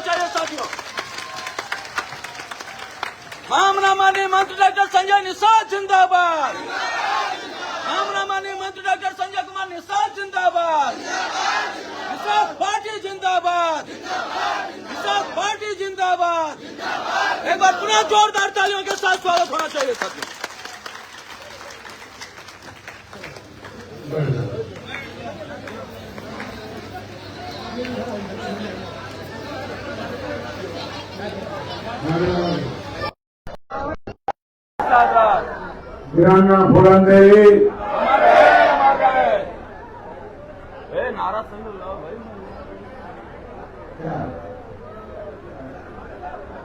चाहिए साथियों। मामनामानी मंत्री डॉक्टर संजय निषाद जिंदाबाद। मामनामानी मंत्री डॉक्टर संजय कुमार निषाद जिंदाबाद। निषाद पार्टी जिंदाबाद। निषाद पार्टी जिंदाबाद। एक बार पुनः जोरदार तालियों के साथ स्वागत होना चाहिए साथियों। वीरांगना फूलन देवी नारा सुन लो भाई।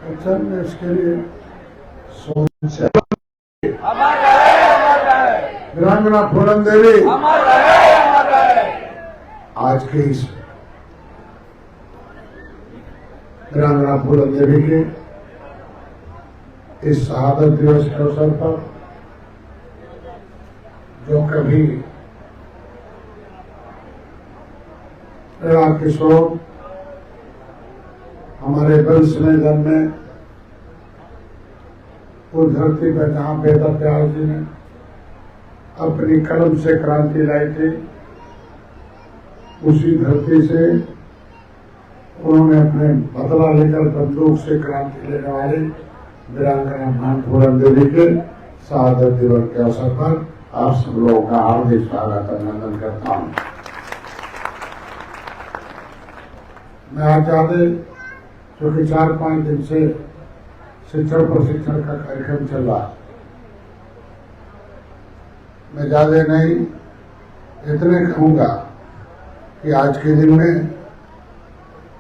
अच्छा, इसके लिए वीरांगना फूलन देवी आज के इस वीरांगना फूलन देवी के इस शहादत दिवस के अवसर पर जो कभी किशोर हमारे वंश में जन्मे, उस धरती पर जहां बेहतर प्यार जी ने अपनी कलम से क्रांति लाई थी, उसी धरती से उन्होंने अपने बदला लेकर बंदूक से क्रांति लेने वाली वीरांगना फूलन देवी के शहादत दिवस के अवसर पर आप सब लोगों का हार्दिक स्वागत अभिनंदन करता हूं। मैं आज ज्यादा क्योंकि 4-5 दिन से शिक्षण प्रशिक्षण का कार्यक्रम चल रहा, मैं ज्यादा नहीं इतने कहूंगा कि आज के दिन में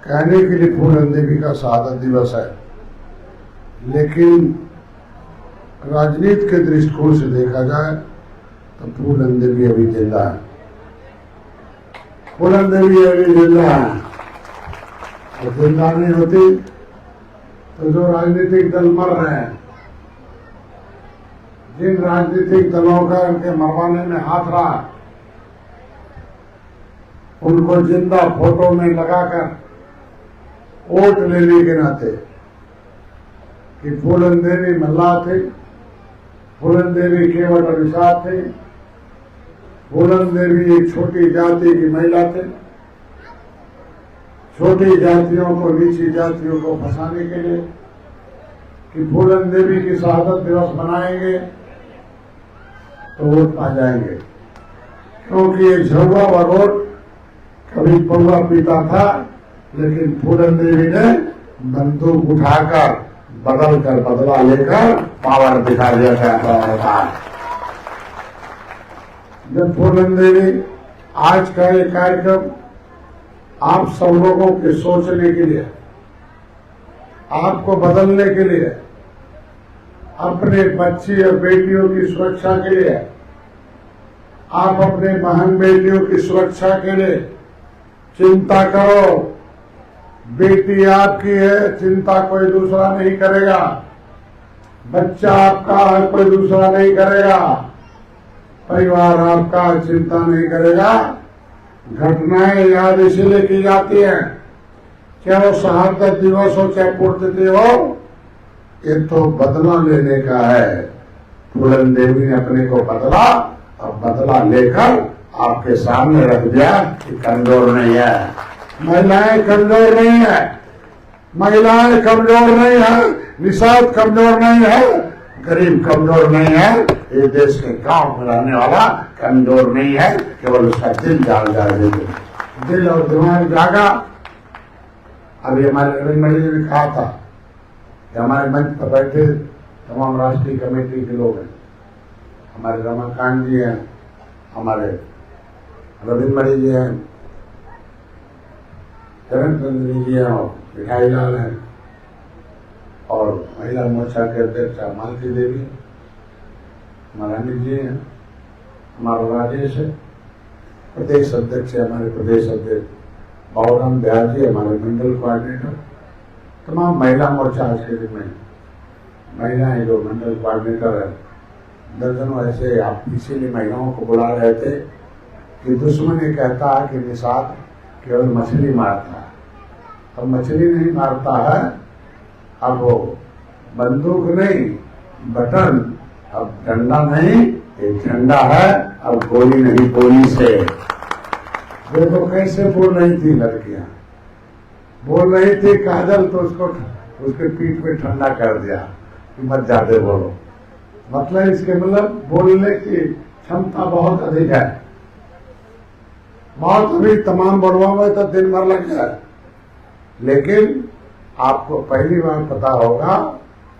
कहने के लिए फूलन देवी का शहादत दिवस है, लेकिन राजनीति के दृष्टिकोण से देखा जाए तो फूलन देवी अभी जिंदा है। फूलन देवी अभी जिंदा है, और जिंदा नहीं होती तो जो राजनीतिक दल मर रहे हैं, जिन राजनीतिक दलों का उनके मरवाने में हाथ रहा, उनको जिंदा फोटो में लगाकर वोट लेने के नाते कि फूलन देवी मल्लाह थे, फूलन देवी केवल अभिशाप थे, फूलन देवी एक छोटी जाति की महिला थे, छोटी जातियों को नीची जातियों को फंसाने के लिए कि फूलन देवी की शहादत दिवस मनाएंगे तो वोट पा जाएंगे, क्योंकि एक झुआ व वोट कभी पौवा पीता था, लेकिन फूलन देवी ने बंदूक उठाकर बदल कर बदला लेकर पावर दिखा दिया था। जब फूलन देवी आज का ये कार्यक्रम आप सब लोगों के सोचने के लिए, आपको बदलने के लिए, अपने बच्ची और बेटियों की सुरक्षा के लिए, आप अपने बहन बेटियों की सुरक्षा के लिए चिंता करो। बेटी आपकी है, चिंता कोई दूसरा नहीं करेगा। बच्चा आपका है, कोई दूसरा नहीं करेगा। परिवार आपका चिंता नहीं करेगा। घटनाएं याद इसीलिए की जाती हैं, चाहे वो शहादत दिवस हो चाहे पुण्यतिथि हो, ये तो बदला लेने का है। फूलन देवी ने अपने को बदला और बदला लेकर आपके सामने रख दिया कि कमजोर नहीं है, महिलाएं कमजोर नहीं है, महिलाएं कमजोर नहीं है, निषाद कमजोर नहीं है, गरीब कमजोर नहीं है, ये देश के गांव में रहने वाला कमजोर नहीं है, केवल उसका दिल जाग जाए। दिल और दिमाग जागा। अभी हमारे रविंद्र जी ने कहा था कि हमारे मंच पर बैठे तमाम राष्ट्रीय कमेटी के लोग हैं, हमारे रमाकांत जी हैं, हमारे रविंद्र जी हैं, चरण चंद्र जी हैं और मिठाई लाल हैं, और महिला मोर्चा के अध्यक्ष मालती देवी, हमारा अनिल जी हैं, हमारा राजेश है, प्रदेश अध्यक्ष है हमारे प्रदेश अध्यक्ष बाबूराम ब्यास जी, हमारे मंडल कोऑर्डिनेटर, तमाम महिला मोर्चा आज के दिन में महिलाएं जो मंडल कोऑर्डिनेटर है, दर्जनों ऐसे। आप इसीलिए महिलाओं को बुला रहे थे कि दुश्मन ये कहता है कि निषाद केवल मछली मारता है, अब मछली नहीं मारता है, अब वो बंदूक नहीं बटन, अब डंडा नहीं एक झंडा है, अब गोली नहीं गोली से। देखो कैसे बोल रही थी लड़कियां, बोल रही थी काजल तो उसके पीठ पे ठंडा कर दिया कि मत ज्यादा बोलो। मतलब इसके मतलब बोलने की क्षमता बहुत अधिक है। बहुत अभी तमाम बढ़वा में तो दिन भर लग जाए, लेकिन आपको पहली बार पता होगा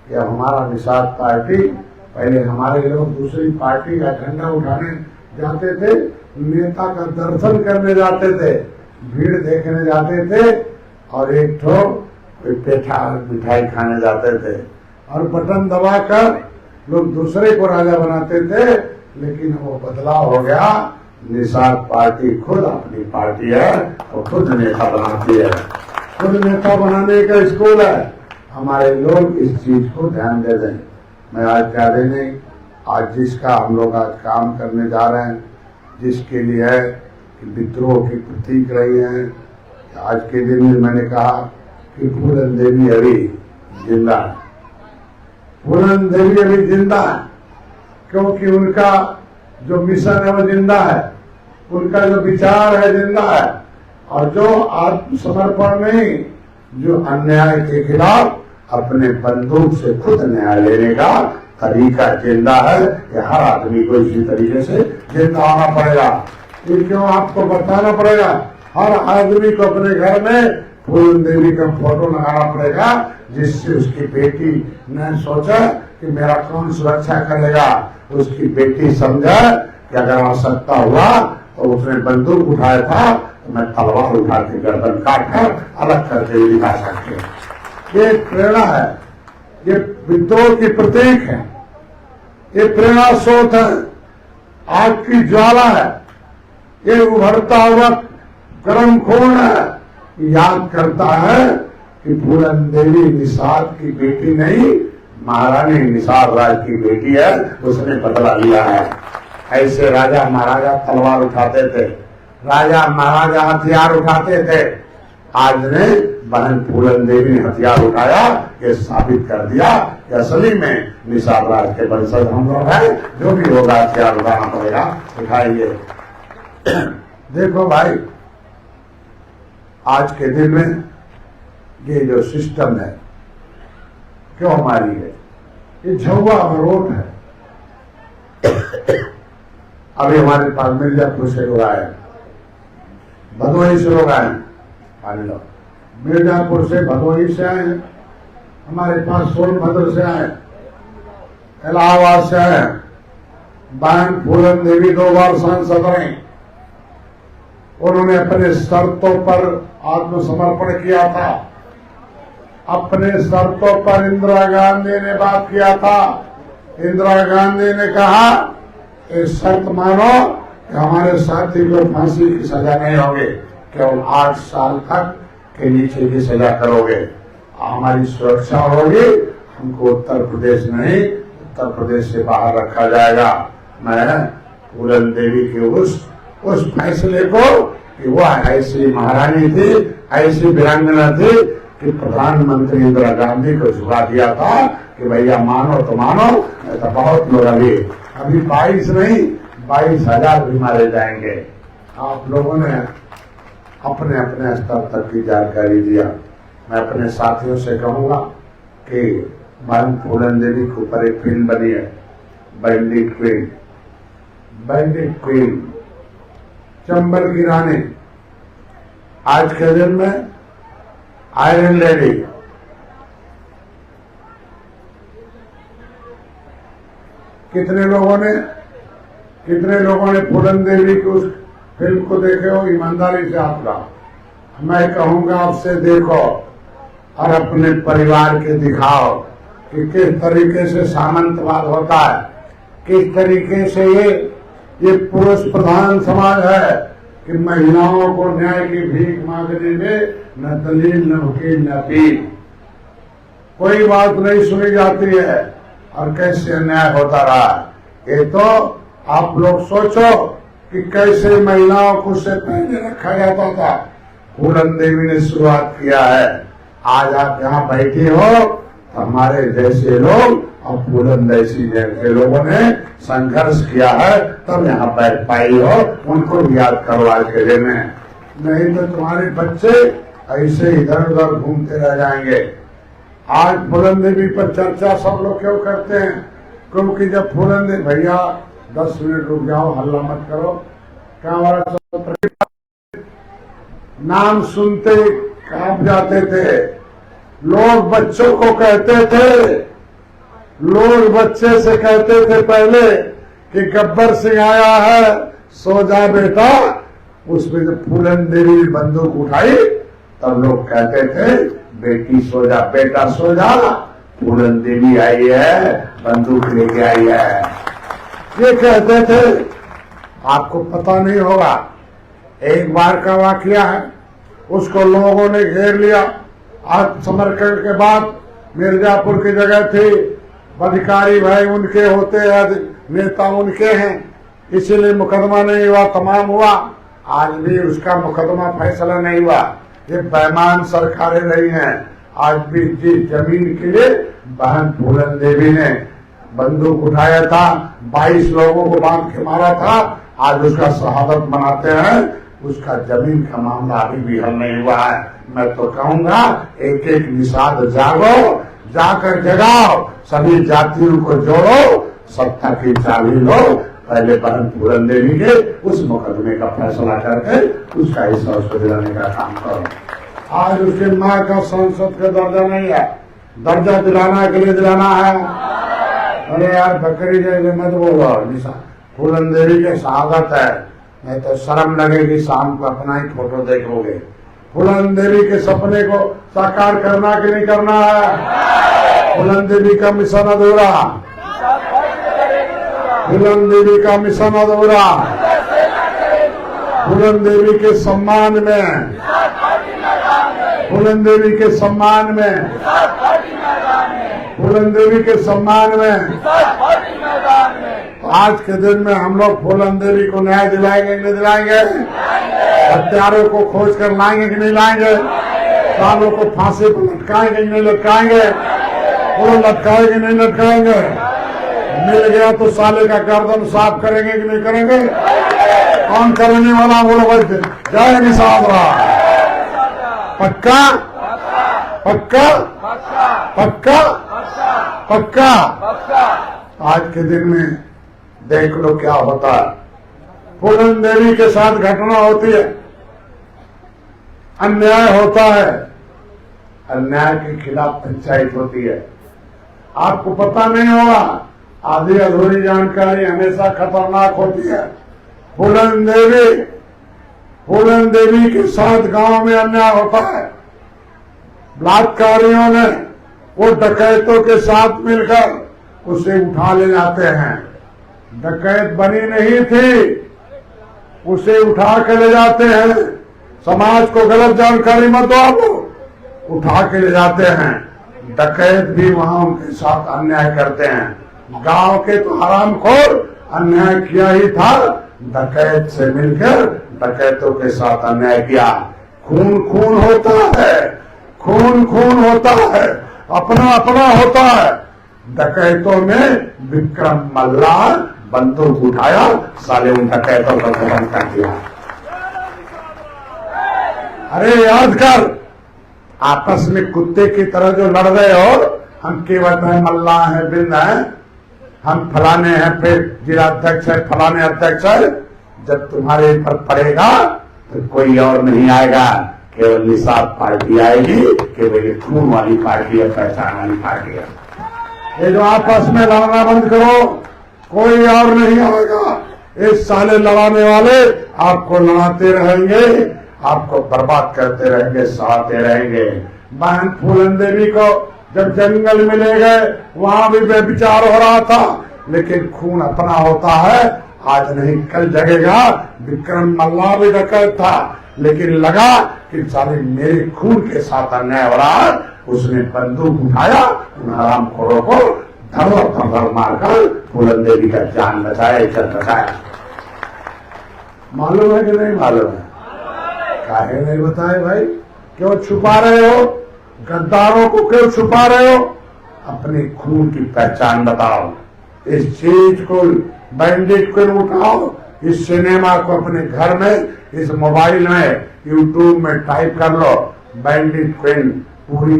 कि हमारा निषाद पार्टी, पहले हमारे लोग दूसरी पार्टी का झंडा उठाने जाते थे, नेता का दर्शन करने जाते थे, भीड़ देखने जाते थे और एक ठो पेठा मिठाई खाने जाते थे और बटन दबाकर लोग दूसरे को राजा बनाते थे। लेकिन वो बदलाव हो गया, निषाद पार्टी खुद अपनी पार्टी है और खुद नेता बनाती है, खुद नेता बनाने का स्कूल है। हमारे लोग इस चीज को ध्यान दे दें। मैं आज ज्यादा नहीं, आज जिसका हम लोग आज काम करने जा रहे हैं, जिसके लिए है कि विद्रोह की प्रतीक रही है। आज के दिन में मैंने कहा कि फूलन देवी अभी जिंदा है, फूलन देवी अभी जिंदा है, क्योंकि उनका जो मिशन है वो जिंदा है, उनका जो विचार है जिंदा है, और जो आत्मसमर्पण नहीं, जो अन्याय के खिलाफ अपने बंदूक से खुद न्याय लेने का तरीका जिंदा है। ये हर आदमी को इसी तरीके से जिंदा होना पड़ेगा। ये क्यों आपको बताना पड़ेगा? हर आदमी को अपने घर में फूलन देवी का फोटो लगाना पड़ेगा, जिससे उसकी बेटी ने सोचा कि मेरा कौन सुरक्षा करेगा। उसकी बेटी समझा कि अगर आवश्यकता हुआ तो उसने बंदूक उठाया था तो मैं तलवार उठा के गर्दन काट कर अलग करके भी दिखा सकते। ये प्रेरणा है, ये विद्रोह की प्रतीक है, ये प्रेरणा स्रोत है, आग की ज्वाला है, ये उभरता हुआ गर्म खून है। याद करता है कि फूलन देवी निषाद की बेटी नहीं, महारानी निषाद राज की बेटी है, उसने बदला लिया है। ऐसे राजा महाराजा तलवार उठाते थे, राजा महाराजा हथियार उठाते थे। आज ने बहन फूलन देवी ने हथियार उठाया, ये साबित कर दिया कि असली में निषाद राज के वंशज हम लोग हैं। जो भी होगा हथियार उठाना पड़ेगा, उठाएंगे। देखो भाई, आज के दिन में ये जो सिस्टम है क्यों हमारी है, ये झुआ अवरोध है। अभी हमारे पास मिर्जापुर से लोग आए, भदोही से लोग आए, मिर्जापुर से भदोही से आए, हमारे पास सोनभद्र से आए, इलाहाबाद से आए। बहन फूलन देवी 2 बार सांसद रही, उन्होंने अपने शर्तों पर आत्मसमर्पण किया था। अपने शर्तों पर इंदिरा गांधी ने बात किया था। इंदिरा गांधी ने कहा एक शर्त मानो कि हमारे साथी को फांसी की सजा नहीं होगी, केवल 8 साल तक के नीचे की सजा करोगे, हमारी सुरक्षा होगी, हमको उत्तर प्रदेश नहीं उत्तर प्रदेश से बाहर रखा जाएगा। मैं फूलन देवी के उस फैसले को कि वह ऐसी महारानी थी, ऐसी वीरांगना थी कि प्रधानमंत्री इंदिरा गांधी को झुका दिया था कि भैया मानो तो मानो, तो बहुत लोग अभी 22 नहीं 22,000 भी मारे जाएंगे। आप लोगों ने अपने अपने स्तर तक की जानकारी दिया। मैं अपने साथियों से कहूंगा कि बहन फूलन देवी के ऊपर एक फिल्म बनी है, bandit queen. Bandit queen, Chambal की रानी, आज के दिन में आयरन लेडी। कितने लोगों ने फूलन देवी की उस फिल्म को देखे हो? ईमानदारी से आपका मैं कहूंगा आपसे देखो और अपने परिवार के दिखाओ कि किस तरीके से सामंतवाद होता है, किस तरीके से ये पुरुष प्रधान समाज है कि महिलाओं को न्याय की भीख मांगने में न दलील न वकील न अपील, कोई बात नहीं सुनी जाती है और कैसे अन्याय होता रहा। ये तो आप लोग सोचो कि कैसे महिलाओं को से पहले रखा जाता था फूलन देवी ने शुरुआत किया है। आज आप यहाँ बैठे हो तो हमारे जैसे लोग और फूलन देवी जैसे लोगों ने संघर्ष किया है, तब यहाँ बैठ पाई हो। उनको भी याद करो आज के दिन में, नहीं तो तुम्हारे बच्चे ऐसे इधर उधर घूमते रह जाएंगे। आज फूलन देवी पर चर्चा सब लोग क्यों करते हैं? क्योंकि जब फूलन देवी, भैया 10 मिनट रुक जाओ, हल्ला मत करो, क्या हमारा नाम सुनते कांप जाते थे। लोग बच्चों को कहते थे, लोग बच्चे से कहते थे पहले कि गब्बर सिंह आया है, सो जा बेटा। उसमें जब फूलन देवी बंदूक उठाई तब लोग कहते थे बेटी सो जा, बेटा सो जा, फूलन देवी आई है, बंदूक लेके आई है, ये कहते थे। आपको पता नहीं होगा, एक बार का वाकया है, उसको लोगों ने घेर लिया। आज समरकंद के बाद मिर्जापुर की जगह थी, अधिकारी भाई उनके होते हैं, नेता उनके हैं, इसीलिए मुकदमा नहीं हुआ, तमाम हुआ। आज भी उसका मुकदमा फैसला नहीं हुआ। ये बेईमान सरकारें रही हैं। आज भी जिस जमीन के लिए बहन फूलन देवी ने बंदूक उठाया था, 22 लोगों को बांध के मारा था, आज उसका शहादत मनाते हैं, उसका जमीन का मामला अभी भी हल नहीं हुआ है। मैं तो कहूंगा एक एक निषाद जागो, जाकर जगाओ, सभी जातियों को जोड़ो, सत्ता की चाबी लो। पहले बहन फूलन देवी के उस मुकदमे का फैसला करके उसका हिस्सा उसको दिलाने का काम करो। आज उसके माँ का संसद का दर्जा नहीं है, दर्जा दिलाना के लिए दिलाना है। अरे यार बकरी जैसे मत बोलो, फूलन देवी के शहादत है, नहीं तो शर्म लगेगी, शाम को अपना ही फोटो देखोगे। फूलन देवी के सपने को साकार करना कि नहीं करना है? फूलन देवी का मिशन अधूरा, फूलन देवी का मिशन अधूरा। फूलन देवी के सम्मान में, फूलन देवी के सम्मान में, फूलन देवी के सम्मान में आज के दिन में हम लोग फूलन देवी को न्याय दिलाएंगे कि नहीं दिलाएंगे? हत्यारों को खोज कर लाएंगे कि नहीं लाएंगे? सालों को फांसी पर लटकाएंगे कि नहीं लटकाएंगे? वो लटकाएंगे कि नहीं लटकाएंगे? मिल गया तो साले का गर्दन साफ करेंगे कि नहीं करेंगे? कौन करने वाला बोलो भाई? जय निषाद राम। पक्का पक्का पक्का पक्का। आज के दिन में देख लो क्या होता है। फूलन देवी के साथ घटना होती है, अन्याय होता है, अन्याय के खिलाफ पंचायत होती है। आपको पता नहीं होगा, आधी अधूरी जानकारी हमेशा खतरनाक होती है। फूलन देवी के साथ गांव में अन्याय होता है। बलात्कारियों ने वो डकैतों के साथ मिलकर उसे उठा ले जाते हैं। डकैत बनी नहीं थी, उसे उठा के ले जाते हैं। समाज को गलत जानकारी मत दो, आप उठा के ले जाते हैं। डकैत भी वहां उनके साथ अन्याय करते हैं। गांव के तो हरामखोर अन्याय किया ही था, डकैत से मिलकर डकैतों के साथ अन्याय किया। खून खून होता है, खून खून होता है, अपना अपना होता है। डकैतों ने विक्रम मल्लार बंदूक उठाया, साले उन डकैतों को खत्म कर दिया। अरे याद कर, आपस में कुत्ते की तरह जो लड़ रहे हो, हम केवट हैं, मल्ला हैं, बिंद हैं, हम फलाने हैं, फिर जिलाध्यक्ष है, फलाने अध्यक्ष है। जब तुम्हारे पर पड़ेगा तो कोई और नहीं आएगा, केवल निषाद पार्टी आएगी, केवल ये खून वाली पार्टी है, पहचान वाली पार्टी है। ये जो आपस में लड़ना बंद करो, कोई और नहीं आएगा। इस साले लड़ाने वाले आपको लड़ाते रहेंगे, आपको बर्बाद करते रहेंगे, सहाते रहेंगे। बहन फूलन देवी को जब जंगल में ले गए, वहां भी व्यभिचार हो रहा था, लेकिन खून अपना होता है, आज नहीं कल जगेगा। विक्रम मल्ला भी डकैत था, लेकिन लगा कि साले मेरे खून के साथ अन्याय हो रहा है, उसने बंदूक उठाया, उन हरामखोरों को धर मारकर फूलन देवी का जान बचाया, इज्जत बचाया। मालूम है कि नहीं मालूम है? काहे नहीं बताए भाई? क्यों छुपा रहे हो? गद्दारों को क्यों छुपा रहे हो? अपने खून की पहचान बताओ। इस चीज को, बैंडिट को उठाओ, इस सिनेमा को अपने घर में, इस मोबाइल में, यूट्यूब में टाइप कर लो, बैंडिट क्वीन पूरी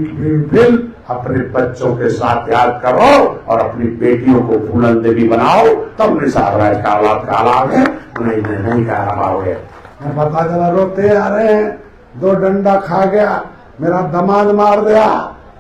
फिल्म अपने बच्चों के साथ याद करो और अपनी बेटियों को फूलन देवी बनाओ, तब निसार राज का औलाद का आलाग है, नहीं कह पाओगे। मैं पता चला रोते आ रहे हैं, 2 डंडा खा गया, मेरा दामाद मार दिया,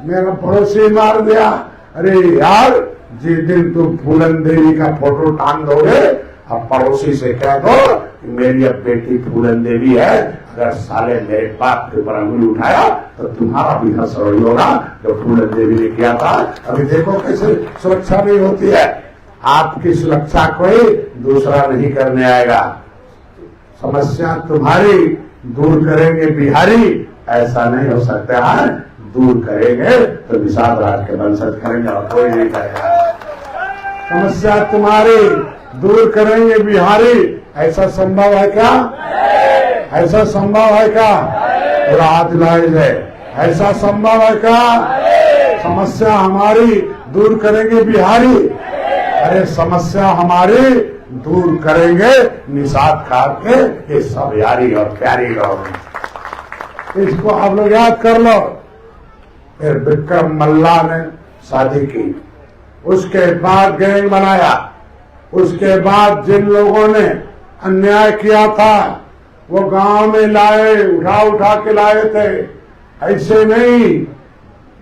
मेरा पड़ोसी मार दिया। अरे यार, जिस दिन तुम फूलन देवी का फोटो टांग दोगे, अब पड़ोसी से कह दो कि मेरी अब बेटी फूलन देवी है, अगर साले मेरे बाप के ऊपर अंगुली उठाया तो तुम्हारा भी हंसरोई होगा जो फूलन देवी ने किया था। अभी देखो कैसे सुरक्षा नहीं होती है। आपकी सुरक्षा कोई दूसरा नहीं करने आएगा। समस्या तुम्हारी दूर करेंगे बिहारी, ऐसा नहीं हो सकता है। दूर करेंगे तो निषाद राज के वंशज करेंगे और कोई नहीं करेगा। समस्या तुम्हारी दूर करेंगे बिहारी, ऐसा संभव है क्या? ऐसा संभव है क्या? पूरा हाथ लाइज है, ऐसा संभव है क्या? समस्या हमारी दूर करेंगे बिहारी, अरे समस्या हमारी दूर करेंगे निषाद खान के ये सब यारी और प्यारी लोग। इसको आप लोग याद कर लो। फिर विक्रम मल्ला ने शादी की, उसके बाद गैंग बनाया, उसके बाद जिन लोगों ने अन्याय किया था वो गांव में लाए, उठा के लाए थे। ऐसे नहीं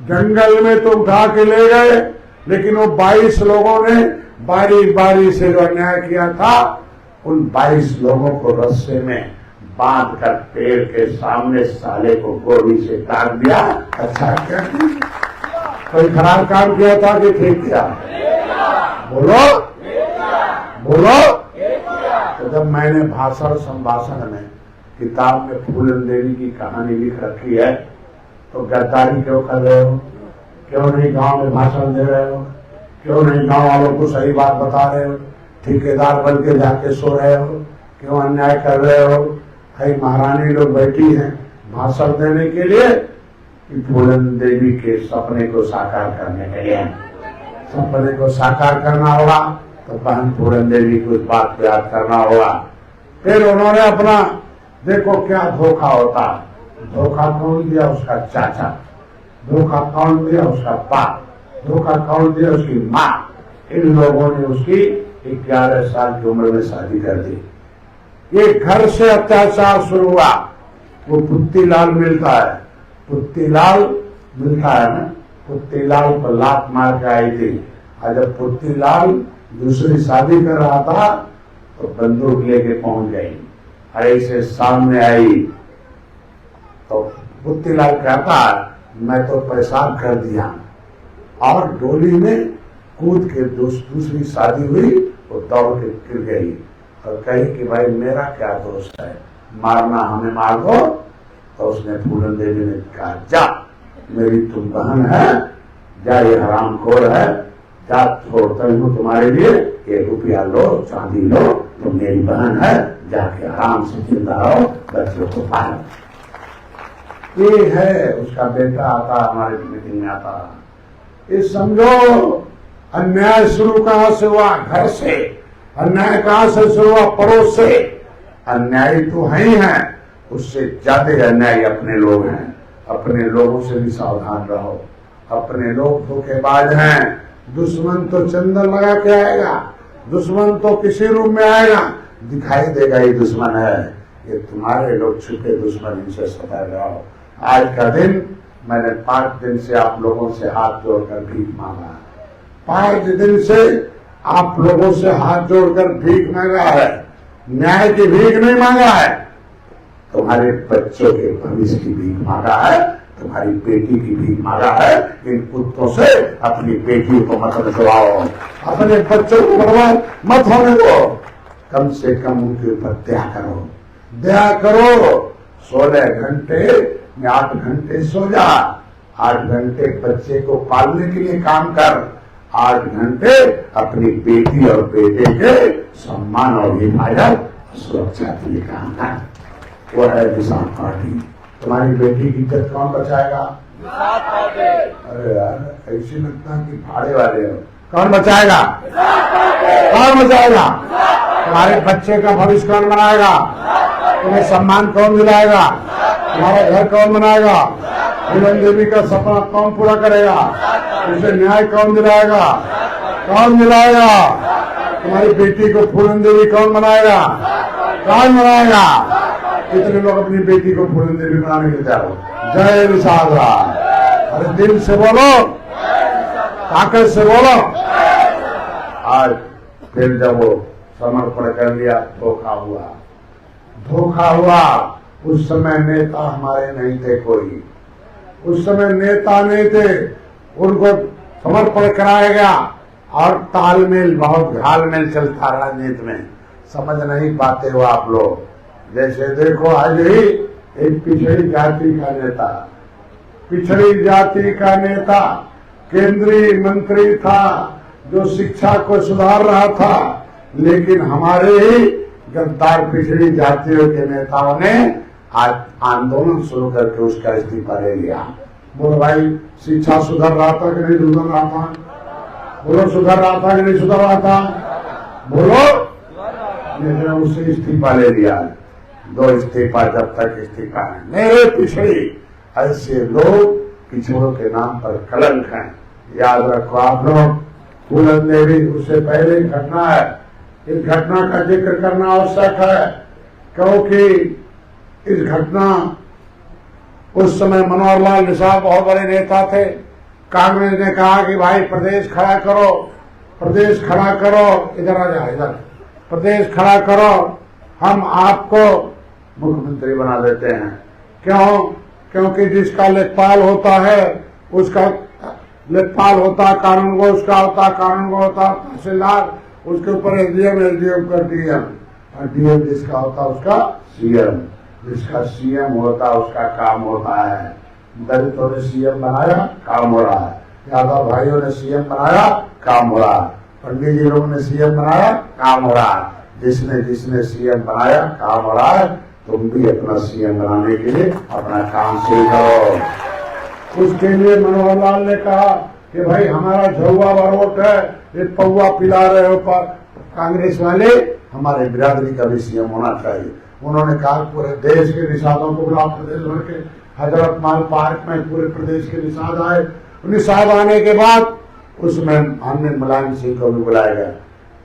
जंगल में तो उठा के ले गए, लेकिन वो 22 लोगों ने बारी बारी से जो अन्याय किया था, उन 22 लोगों को रस्से में बांध कर पेड़ के सामने साले को गोली से काट दिया। अच्छा क्या? कोई खराब काम किया था कि ठीक किया? बोलो बोलो। तो जब मैंने भाषण संभाषण में किताब में फूलन देवी की कहानी लिख रखी है, तो गद्दारी क्यों कर रहे हो? क्यों नहीं गांव में भाषण दे रहे हो? क्यों नहीं गांव वालों को सही बात बता रहे हो? ठेकेदार बन के जाके सो रहे हो? क्यों अन्याय कर रहे हो? भाई महारानी लोग बैठी हैं भाषण देने के लिए कि फूलन देवी के सपने को साकार करने के लिए। सपने को साकार करना होगा तो बहन फूलन देवी को इस बात को याद करना होगा। फिर उन्होंने अपना, देखो क्या धोखा होता। धोखा कौन दिया? उसका चाचा। धोखा कौन दिया? उसका बाप। धोखा कौन दिया? उसकी माँ। इन लोगों ने उसकी 11 साल की उम्र में शादी कर दी। ये घर से अत्याचार शुरू हुआ। वो पुत्तीलाल मिलता है, पुत्तीलाल मिलता है ना, पुत्तीलाल पर लात मार के आई थी। और जब पुत्तीलाल दूसरी शादी कर रहा था तो बंदूक लेके पहुंच गई। ऐसे सामने आई तो पुत्तीलाल कहता मैं तो पेशाब कर दिया, और डोली में कूद के दूसरी शादी हुई, वो दौड़ के गिर गई और कही कि भाई मेरा क्या दोष है, मारना हमें मार दो। तो उसने फूलन देवी ने कहा जा, मेरी तुम बहन है, जा, ये हरामखोर है, जा छोड़ता हूँ तुम्हारे लिए, ये रुपया लो, चांदी लो, तुम मेरी बहन है, जाके आराम से जिंदा रहो, बच्चों को पालो। ये है उसका बेटा आता हमारे मीटिंग में आता। ये समझो अन्याय शुरू कहां से हुआ? घर से। अन्याय कहां से शुरू हुआ? पड़ोस से। अन्यायी तो है ही है, उससे ज्यादा अन्यायी अपने लोग हैं। अपने लोगों से भी सावधान रहो। अपने लोग धोखेबाज हैं। दुश्मन तो चंदन लगा के आएगा, दुश्मन तो किसी रूप में आएगा, दिखाई देगा ये दुश्मन है। ये तुम्हारे लोग छुपे दुश्मन, इनसे सतर्क रहो। आज का दिन मैंने 5 दिन से आप लोगों से हाथ जोड़कर भीख मांगा। 5 दिन से आप लोगों से हाथ जोड़कर भीख मांगा है। न्याय की भीख नहीं मांगा है, तुम्हारे बच्चों के भविष्य की भीख मांगा है, तुम्हारी बेटी की भीख मांगा है। इन कुत्तों से अपनी बेटियों को मत रखवाओ, अपने बच्चों को बर्बाद मत होने दो। कम से कम उनके ऊपर दया करो, दया करो। 16 घंटे में 8 घंटे सो जा, 8 घंटे बच्चे को पालने के लिए काम कर, 8 घंटे अपनी बेटी और बेटे के सम्मान और हिफाजत सुरक्षा के लिए काम कर। वो है निषाद पार्टी। तुम्हारी बेटी की इज्जत कौन बचाएगा? अरे यार ऐसी लगता कि भाड़े वाले हो। कौन बचाएगा? कौन बचाएगा? तुम्हारे बच्चे का भविष्य कौन बनाएगा? तुम्हें सम्मान कौन दिलाएगा? तुम्हारा घर कौन बनाएगा? फूलन देवी का सपना कौन पूरा करेगा? उसे न्याय कौन दिलाएगा? कौन दिलाएगा? तुम्हारी बेटी को फूलन देवी कौन बनाएगा? कौन बनाएगा? कितने लोग अपनी बेटी को फूलन देवी बनाने के लिए तैयार हो? जय निषाद राम। अरे दिल से बोलो, ताकत से बोलो। आज फिर जब वो समर्पण कर लिया, धोखा हुआ, धोखा हुआ। उस समय नेता हमारे नहीं थे कोई, उस समय नेता नहीं थे, उनको समर्पण कराया गया और तालमेल, बहुत घालमेल चलता राजनीति में। समझ नहीं पाते हो आप लोग। जैसे देखो आज ही एक पिछड़ी जाति का नेता, पिछड़ी जाति का नेता केंद्रीय मंत्री था जो शिक्षा को सुधार रहा था, लेकिन हमारे ही गद्दार पिछड़ी जातियों के नेताओं ने आज आंदोलन शुरू करके उसका इस्तीफा ले लिया। बोलो भाई, शिक्षा सुधर रहा था कि नहीं सुधर रहा था? बोलो, सुधर रहा था कि नहीं सुधर रहा था? बोलो। लेकिन उससे इस्तीफा ले लिया। 2 इस्तीफा, जब तक इस्तीफा है। मेरे पिछड़ी, ऐसे लोग पिछड़ों के नाम पर कलंक हैं। याद रखो आप लोग। फूलन देवी, उससे पहले घटना है, इस घटना का जिक्र करना आवश्यक है, क्योंकि इस घटना, उस समय मनोहर लाल निषाद बहुत बड़े नेता थे। कांग्रेस ने कहा कि भाई प्रदेश खड़ा करो, प्रदेश खड़ा करो, इधर आ जाओ, इधर प्रदेश खड़ा करो, हम आपको मुख्यमंत्री बना देते हैं। क्यों? क्योंकि जिसका लेखपाल होता है उसका लेखपाल होता, कानून को उसका होता, कानून को होता तहसीलदार, उसके ऊपर एसडीएम, एसडीएम का डीएम, और डीएम जिसका होता उसका सीएम, जिसका सीएम होता उसका काम होता है। दलितों ने सीएम बनाया, काम हो रहा है। यादव भाइयों ने सीएम बनाया, काम हो रहा है। पंडित जी लोगों ने सीएम बनाया, काम हो रहा है। जिसने जिसने सीएम बनाया, काम हो रहा है। तुम भी अपना सीएम बनाने के लिए अपना काम शुरू करो। उसके लिए मनोहर लाल ने कहा कि भाई हमारा झुआ वोट है, ये पौवा पिला रहे हो पर कांग्रेस वाले, हमारे बिरादरी का भी सीएम होना चाहिए। उन्होंने कहा पूरे देश के निषादों को बुलाओ, प्रदेश भर के हजरत माल पार्क में पूरे प्रदेश के निषाद आए। निषाद आने के बाद उसमें हमने मुलायम सिंह को भी बुलाया गया।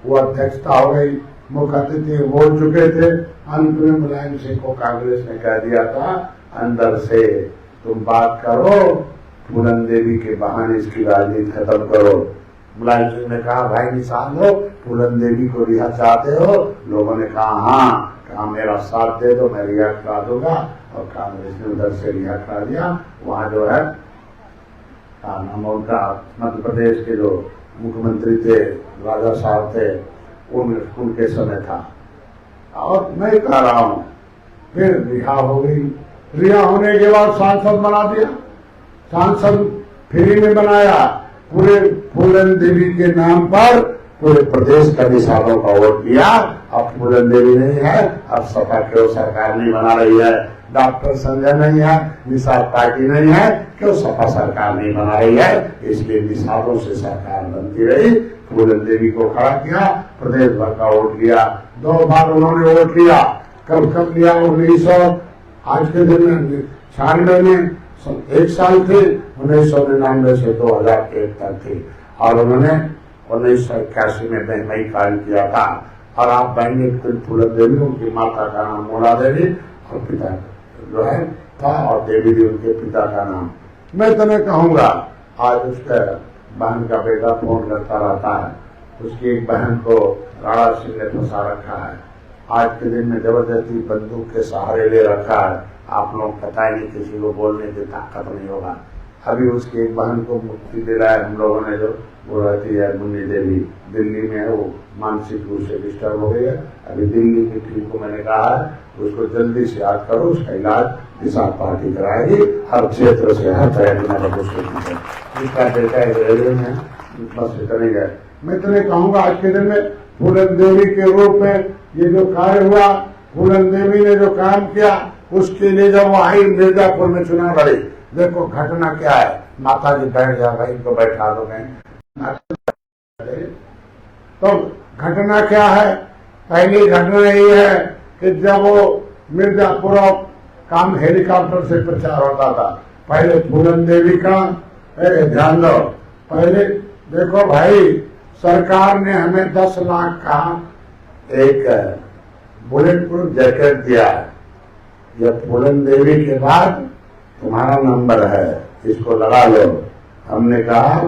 वो अध्यक्षता हो गई, मुख्य अतिथि बोल चुके थे। अंत में मुलायम सिंह को कांग्रेस ने कह दिया था अंदर से, तुम बात करो, फूलन देवी के बहाने इसकी राजनीति खत्म करो। मुलायम सिंह ने कहा भाई निषाद हो, फूलन देवी को रिहा चाहते हो? लोगों ने कहा हाँ। कहा मेरा साथ दे दो, मैं रिहा करा दूंगा। और कांग्रेस ने उधर से रिहा करा दिया। वहां जो है नाम उनका मध्य प्रदेश के जो मुख्यमंत्री थे, राजा साहब थे, उनके समय था। और मैं कह रहा हूं, फिर रिहा हो गई। रिहा होने के बाद सांसद बना दिया, सांसद फ्री में बनाया। पूरे फूलन देवी के नाम पर पूरे प्रदेश का निषादों का वोट दिया। अब फूलन देवी नहीं है, अब सपा क्यों सरकार नहीं बना रही है? डॉक्टर संजय नहीं है, निषाद पार्टी नहीं है, क्यों सपा सरकार नहीं बना रही है? इसलिए निषादों से सरकार बनती रही। फूलन देवी को खड़ा किया, प्रदेश भर का वोट लिया। 2 बार उन्होंने वोट लिया। कब लिया? 1900, आज के दिन में 96 में 1 साल थे, 1999 से 2001 तक थे। और उन्होंने 1981 में बहनई कायम किया था। और आप बहन फूलन देवी, उनकी माता का नाम मोला देवी और पिता जो है था, और देवी जी उनके पिता का नाम। मैं तुम्हें कहूंगा, आज उसके बहन का बेटा फोन करता रहता है, उसकी एक बहन को राणा सिंह ने फंसा रखा है। आज के दिन में जबरदस्ती बंदूक के सहारे ले रखा है। आप लोग पता ही नहीं, किसी को बोलने की ताकत नहीं होगा। अभी उसकी एक बहन को मुक्ति दिलाया हम लोगों ने, जो वो रहती है मुन्नी देवी, दिल्ली में है। वो मानसिक रूप से डिस्टर्ब हो गई है। अभी दिल्ली की टीम को मैंने कहा है उसको जल्दी से याद करो, उसका इलाज निषाद पार्टी कराएगी। हर क्षेत्र से, हर तरह इसका बेटा रेलवे में, बस इतने गए। मैं तुम्हें कहूंगा, आज के दिन में फूलन देवी के रूप में ये जो कार्य हुआ, फूलन देवी ने जो काम किया, उसके लिए जब वो आई मिर्जापुर में चुनाव लड़ी, देखो घटना क्या है, माता जी बैठ जा भाई, इनको बैठा दो गए। तो घटना क्या है, पहली घटना यही है कि जब वो मिर्जापुर काम हेलीकॉप्टर से प्रचार होता था, पहले फूलन देवी का, ध्यान दो, पहले देखो भाई सरकार ने हमें 10 लाख का एक बुलेट प्रूफ जैकेट दिया है, यह फूलन देवी के बाद तुम्हारा नंबर है, इसको लगा लो। हमने कहा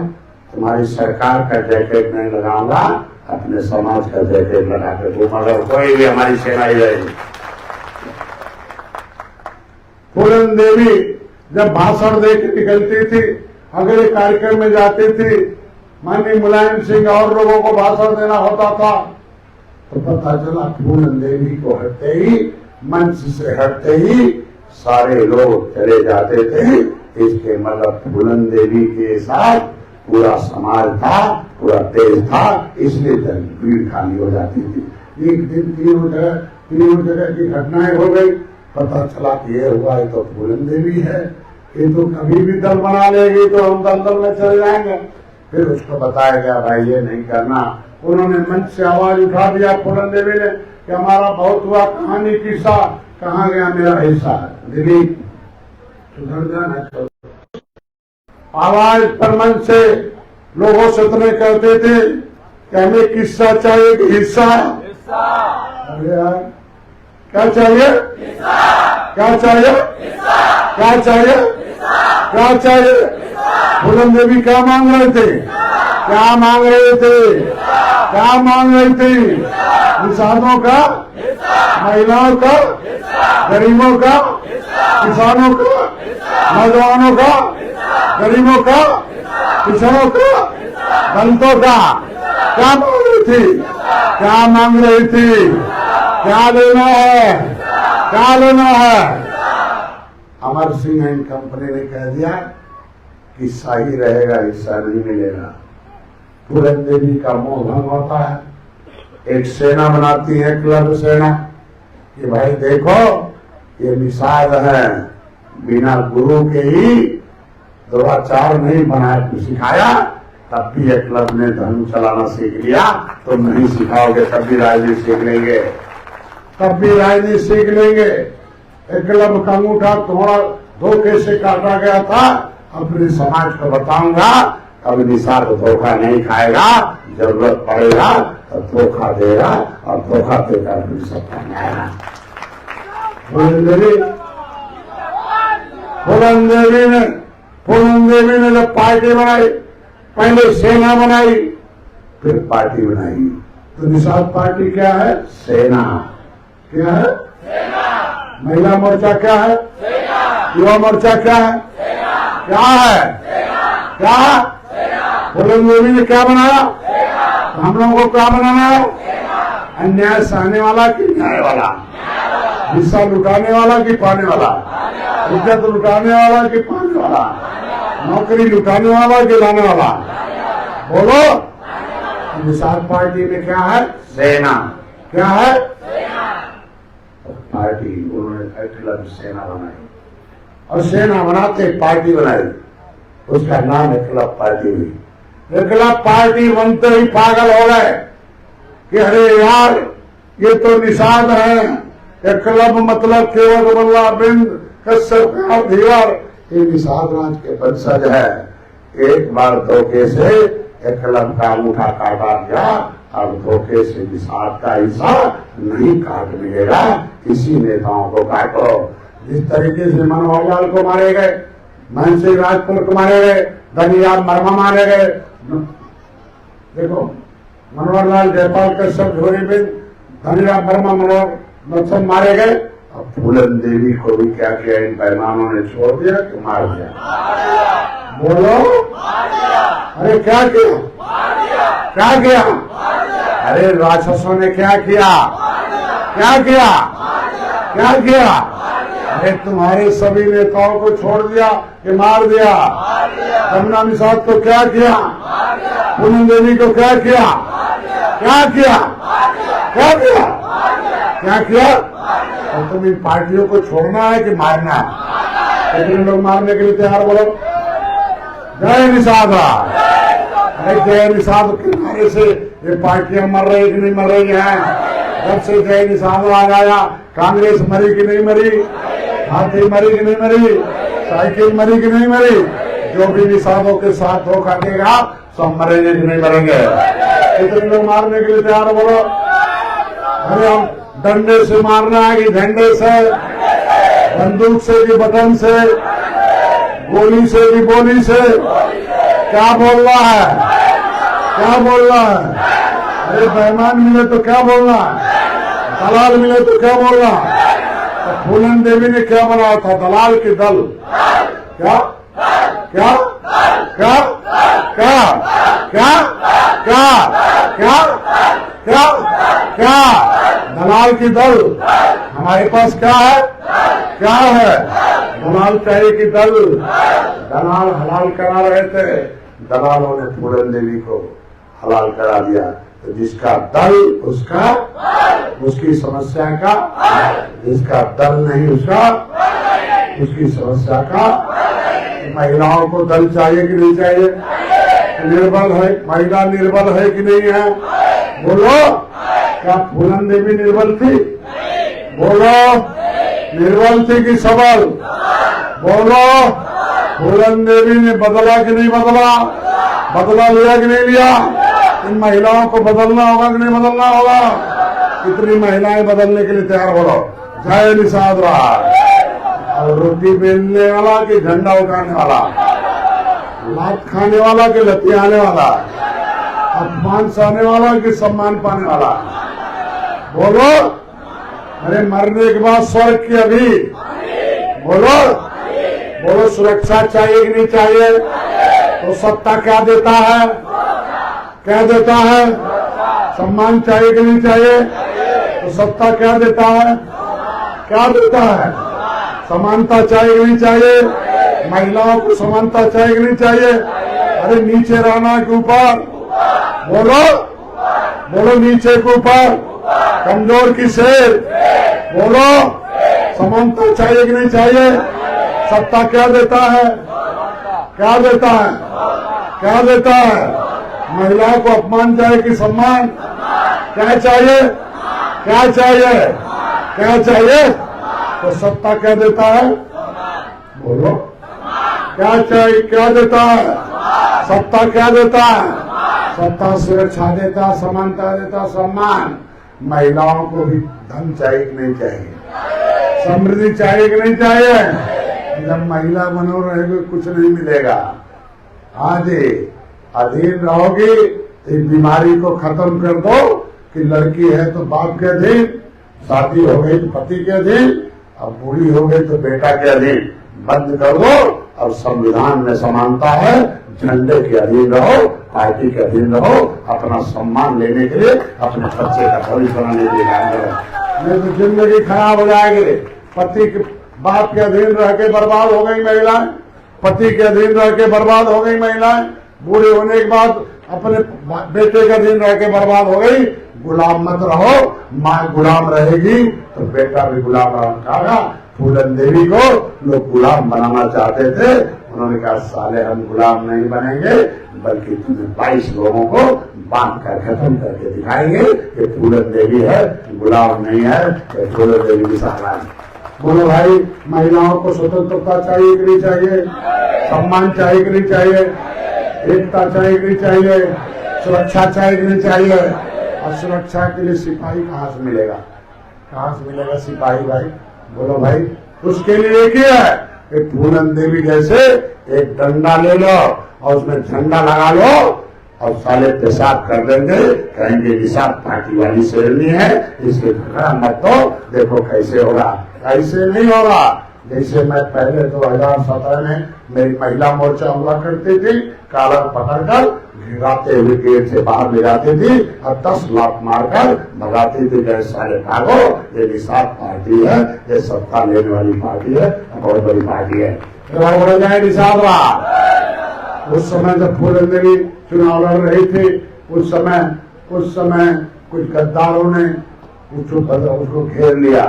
तुम्हारी सरकार का जैकेट नहीं लगाऊंगा, अपने समाज का जैकेट लगा के घूमूंगा, कोई भी हमारी सेना ही रहेगी। फूलन देवी जब भाषण दे के निकलती थी, अगले कार्यक्रम में जाती थी, माननीय मुलायम सिंह और लोगों को भाषण देना होता था, तो पता चला फूलन देवी को हटते ही, मंच से हटते ही सारे लोग चले जाते थे। इसके मतलब फूलन देवी के साथ पूरा समाज था, पूरा देश था, इसलिए भीड़ खाली हो जाती थी। एक दिन तीनों जगह की घटनाएं हो गई, पता चला कि ये हुआ है तो फूलन देवी है, ये तो कभी भी दल बना लेगी तो हम दल में चले जाएंगे। फिर उसको बताया गया भाई ये नहीं करना, उन्होंने मंच से आवाज उठा दिया फूलन देवी ने कि हमारा बहुत हुआ, कहानी किस्सा, कहाँ गया मेरा हिस्सा, दिलीप सुधर जाना। आवाज पर मंच से लोगों से इतने कहते थे कि हमें किस्सा चाहिए कि हिस्सा। अरे यार क्या चाहिए, क्या चाहिए, क्या चाहिए, क्या चाहिए? फूलन देवी क्या मांग रहे थे, क्या मांग रहे थे, क्या मांग रही थी? किसानों का, महिलाओं का, गरीबों का, किसानों का, नौजवानों का, गरीबों का, किसानों का, दलितों का, क्या मांग रही थी, क्या मांग रही थी? क्या लेना है, क्या लेना है? अमर सिंह एंड कंपनी ने कह दिया कि सही रहेगा, हिस्सा नहीं मिलेगा। फूलन देवी का मोह भंग होता है, एक सेना बनाती है, क्लब सेना, कि भाई देखो ये निषाद है, बिना गुरु के ही दुराचार नहीं बनाया सिखाया, तब भी ये क्लब ने धर्म चलाना सीख लिया, तुम नहीं सिखाओगे तब भी राजनीति सीख लेंगे, तब भी राजनीति सीख लेंगे। एक क्लब का अंगूठा थोड़ा धोखे से काटा गया था, अपने समाज को बताऊंगा, अब निषाद धोखा नहीं खाएगा, जरूरत पड़ेगा तो धोखा देगा और धोखा देकर अपनी सत्ता में आएगा। फूलन देवी ने जब पार्टी बनाई, पहले सेना बनाई, फिर पार्टी बनाई। तो निषाद पार्टी क्या है? सेना। क्या है? सेना। महिला मोर्चा क्या है? सेना। युवा मोर्चा क्या है? सेना। क्या है? सेना। क्या? फूलन देवी ने क्या बनाया? हम लोगों को क्या बनाना है? अन्याय सहने वाला कि न्याय वाला, हिस्सा लुटाने वाला कि पाने वाला, इज्जत लुटाने वाला कि पाने वाला, नौकरी लुटाने वाला कि लाने वाला? बोलो। निषाद पार्टी में क्या है? सेना। क्या है? पार्टी उन्होंने क्लब सेना बनाई, और सेना बनाते पार्टी बनाई, उसका नाम है क्लब पार्टी हुई। क्लब पार्टी बनते ही पागल हो गए कि अरे यार ये तो निषाद है, ये क्लब मतलब केवल बल्ला बिंद कश्यप का धीवर, ये निषाद राज के वंशज है। एक बार धोखे से एक क्लब का अंगूठा काटा गया, अब धोखे से निषाद का हिस्सा नहीं काट मिलेगा। इसी नेताओं को काटो, जिस तरीके से मनोहर लाल को मारे गए, महन सिंह राजपूत को मारे गए, धनीराम वर्मा मारे गए, देखो मनोहर लाल, जयपाल कश्यप, झोरीबिंद, धनीराम वर्मा, मनोहर नक्सल मारे गए। अब फूलन देवी को भी क्या किया इन पैमानों ने? छोड़ दिया कि मार दिया? बोलो। अरे क्या किया? क्या किया? अरे राक्षसों ने क्या किया? क्या किया? क्या किया? अरे तुम्हारे सभी नेताओं को छोड़ दिया कि मार दिया? कमला निषाद को क्या किया? फूलन देवी को क्या किया? क्या किया? क्या किया? क्या किया? और तुम इन पार्टियों को छोड़ना है कि मारना है? कितने लोग मारने के लिए तैयार? बोलो जय निषाद। अरे जय निषाद के नारे से ये पार्टियां मर रही कि नहीं मर रही हैं? जब से जय निषाद आ गया, कांग्रेस मरी कि नहीं मरी? हाथी मरी कि नहीं मरी? साइकिल मरी कि नहीं मरी? जो भी निषादों के साथ धोखा देगा सब मरेंगे कि नहीं मरेंगे? कितने लोग मारने के लिए तैयार? बोलो। अरे हम डंडे से मारना है कि झंडे से? बंदूक से कि बटन से? गोली से कि बोली से? क्या बोल रहा है? क्या बोल रहा है? अरे बेईमान मिले तो क्या बोलना? दलाल मिले तो क्या बोलना? तो फूलन देवी ने क्या बनाया था? दलाल की दल। क्या क्या क्या क्या क्या क्या क्या क्या क्या? दलाल की दल। हमारे पास क्या है? क्या है? दलाल चाहिए कि दल? दलाल हलाल करा रहे थे, दलालों ने फूलन देवी को हलाल करा दिया। तो जिसका दल उसका, उसकी समस्या का, जिसका दल नहीं उसका, उसकी समस्या का। महिलाओं को दल चाहिए कि नहीं चाहिए? निर्बल है महिला, निर्बल है कि नहीं है? बोलो। क्या फूलन देवी निर्बल थी? बोलो। निर्बल थी कि सबल? बोलो। फूलन देवी ने बदला कि नहीं बदला? बदला लिया कि नहीं लिया? इन महिलाओं को बदलना होगा कि नहीं बदलना होगा? कितनी महिलाएं बदलने के लिए तैयार? बोलो जय निषाद राज। और रोटी बेलने वाला कि झंडा उठाने वाला? लात खाने वाला कि लतियाने वाला? अपमान सहने वाला कि सम्मान पाने वाला? बोलो। अरे मरने के बाद स्वर्ग की अभी? बोलो। बोलो सुरक्षा चाहिए कि नहीं चाहिए? तो सत्ता क्या देता है? क्या देता है? सम्मान चाहिए कि नहीं चाहिए? तो सत्ता क्या देता है? क्या देता है? समानता चाहिए कि नहीं चाहिए? महिलाओं को समानता चाहिए कि नहीं चाहिए? अरे नीचे रहना के ऊपर? बोलो। बोलो नीचे के ऊपर, कमजोर की शेर। बोलो। समानता चाहिए कि नहीं चाहिए? सत्ता क्या देता है? क्या देता है? क्या देता है? महिलाओं को अपमान चाहिए कि सम्मान? क्या चाहिए? क्या चाहिए? क्या चाहिए? तो सत्ता क्या देता है? बोलो। क्या चाहिए? क्या देता है? सत्ता क्या देता है? सत्ता सुरक्षा देता, समानता देता, सम्मान। महिलाओं को भी धन चाहिए कि नहीं चाहिए? समृद्धि चाहिए कि नहीं चाहिए? जब महिला बनो रहेगी कुछ नहीं मिलेगा। आज अधीन रहोगी तो बीमारी को खत्म कर दो कि लड़की है तो बाप के अधीन, शादी हो गई तो पति के अधीन, अब बूढ़ी हो गई तो बेटा के अधीन। बंद कर दो। अब संविधान में समानता है, झंडे के अधीन रहो, पार्टी के अधीन रहो, अपना सम्मान लेने के लिए, अपने बच्चे का भविष्य बनाने के लिए काम करो। नहीं तो जिंदगी खराब हो जाएगी। पति के बाप के अधीन रह के बर्बाद हो गई महिलाएं, पति के अधीन रह के बर्बाद हो गई महिलाएं, बूढ़े होने के बाद अपने बेटे के अधीन रह के बर्बाद हो गई। गुलाम मत रहो। माँ गुलाम रहेगी तो बेटा भी गुलाम रहेगा। फूलन देवी को लोग गुलाम बनाना चाहते थे, उन्होंने कहा साले हम गुलाम नहीं बनेंगे, बल्कि तुम्हें 22 लोगों को बांध कर खत्म करके दिखाएंगे कि फूलन देवी है, गुलाम नहीं है, ये फूलन देवी की साहब। बोलो भाई, महिलाओं को स्वतंत्रता चाहिए कि नहीं चाहिए? सम्मान चाहिए कि नहीं चाहिए? एकता चाहिए कि नहीं चाहिए? सुरक्षा चाहिए कि नहीं चाहिए? और सुरक्षा के लिए सिपाही कहाँ से मिलेगा? कहाँ से मिलेगा सिपाही भाई? बोलो भाई। उसके लिए एक ही है कि फूलन देवी जैसे एक डंडा ले लो और उसमें झंडा लगा लो और साले पेशाब कर देंगे, कहेंगे निषाद पार्टी वाली शेरनी है, इसके झगड़ा मत दो, देखो कैसे होगा। ऐसे नहीं होगा। जैसे मैं पहले 2017 में मेरी महिला मोर्चा हुआ करती थी, कालर पकड़कर गिराते हुए गेट से बाहर ले जाती थी और 10 लाख मारकर भगाती थी। जैसे सारे भागो, ये निषाद पार्टी है, ये सत्ता लेने वाली पार्टी है, बहुत बड़ी पार्टी है। बोला जाए निषाद राज। उस समय जब फूलन देवी चुनाव लड़ रही थी, उस समय कुछ गद्दारों ने उसको घेर लिया,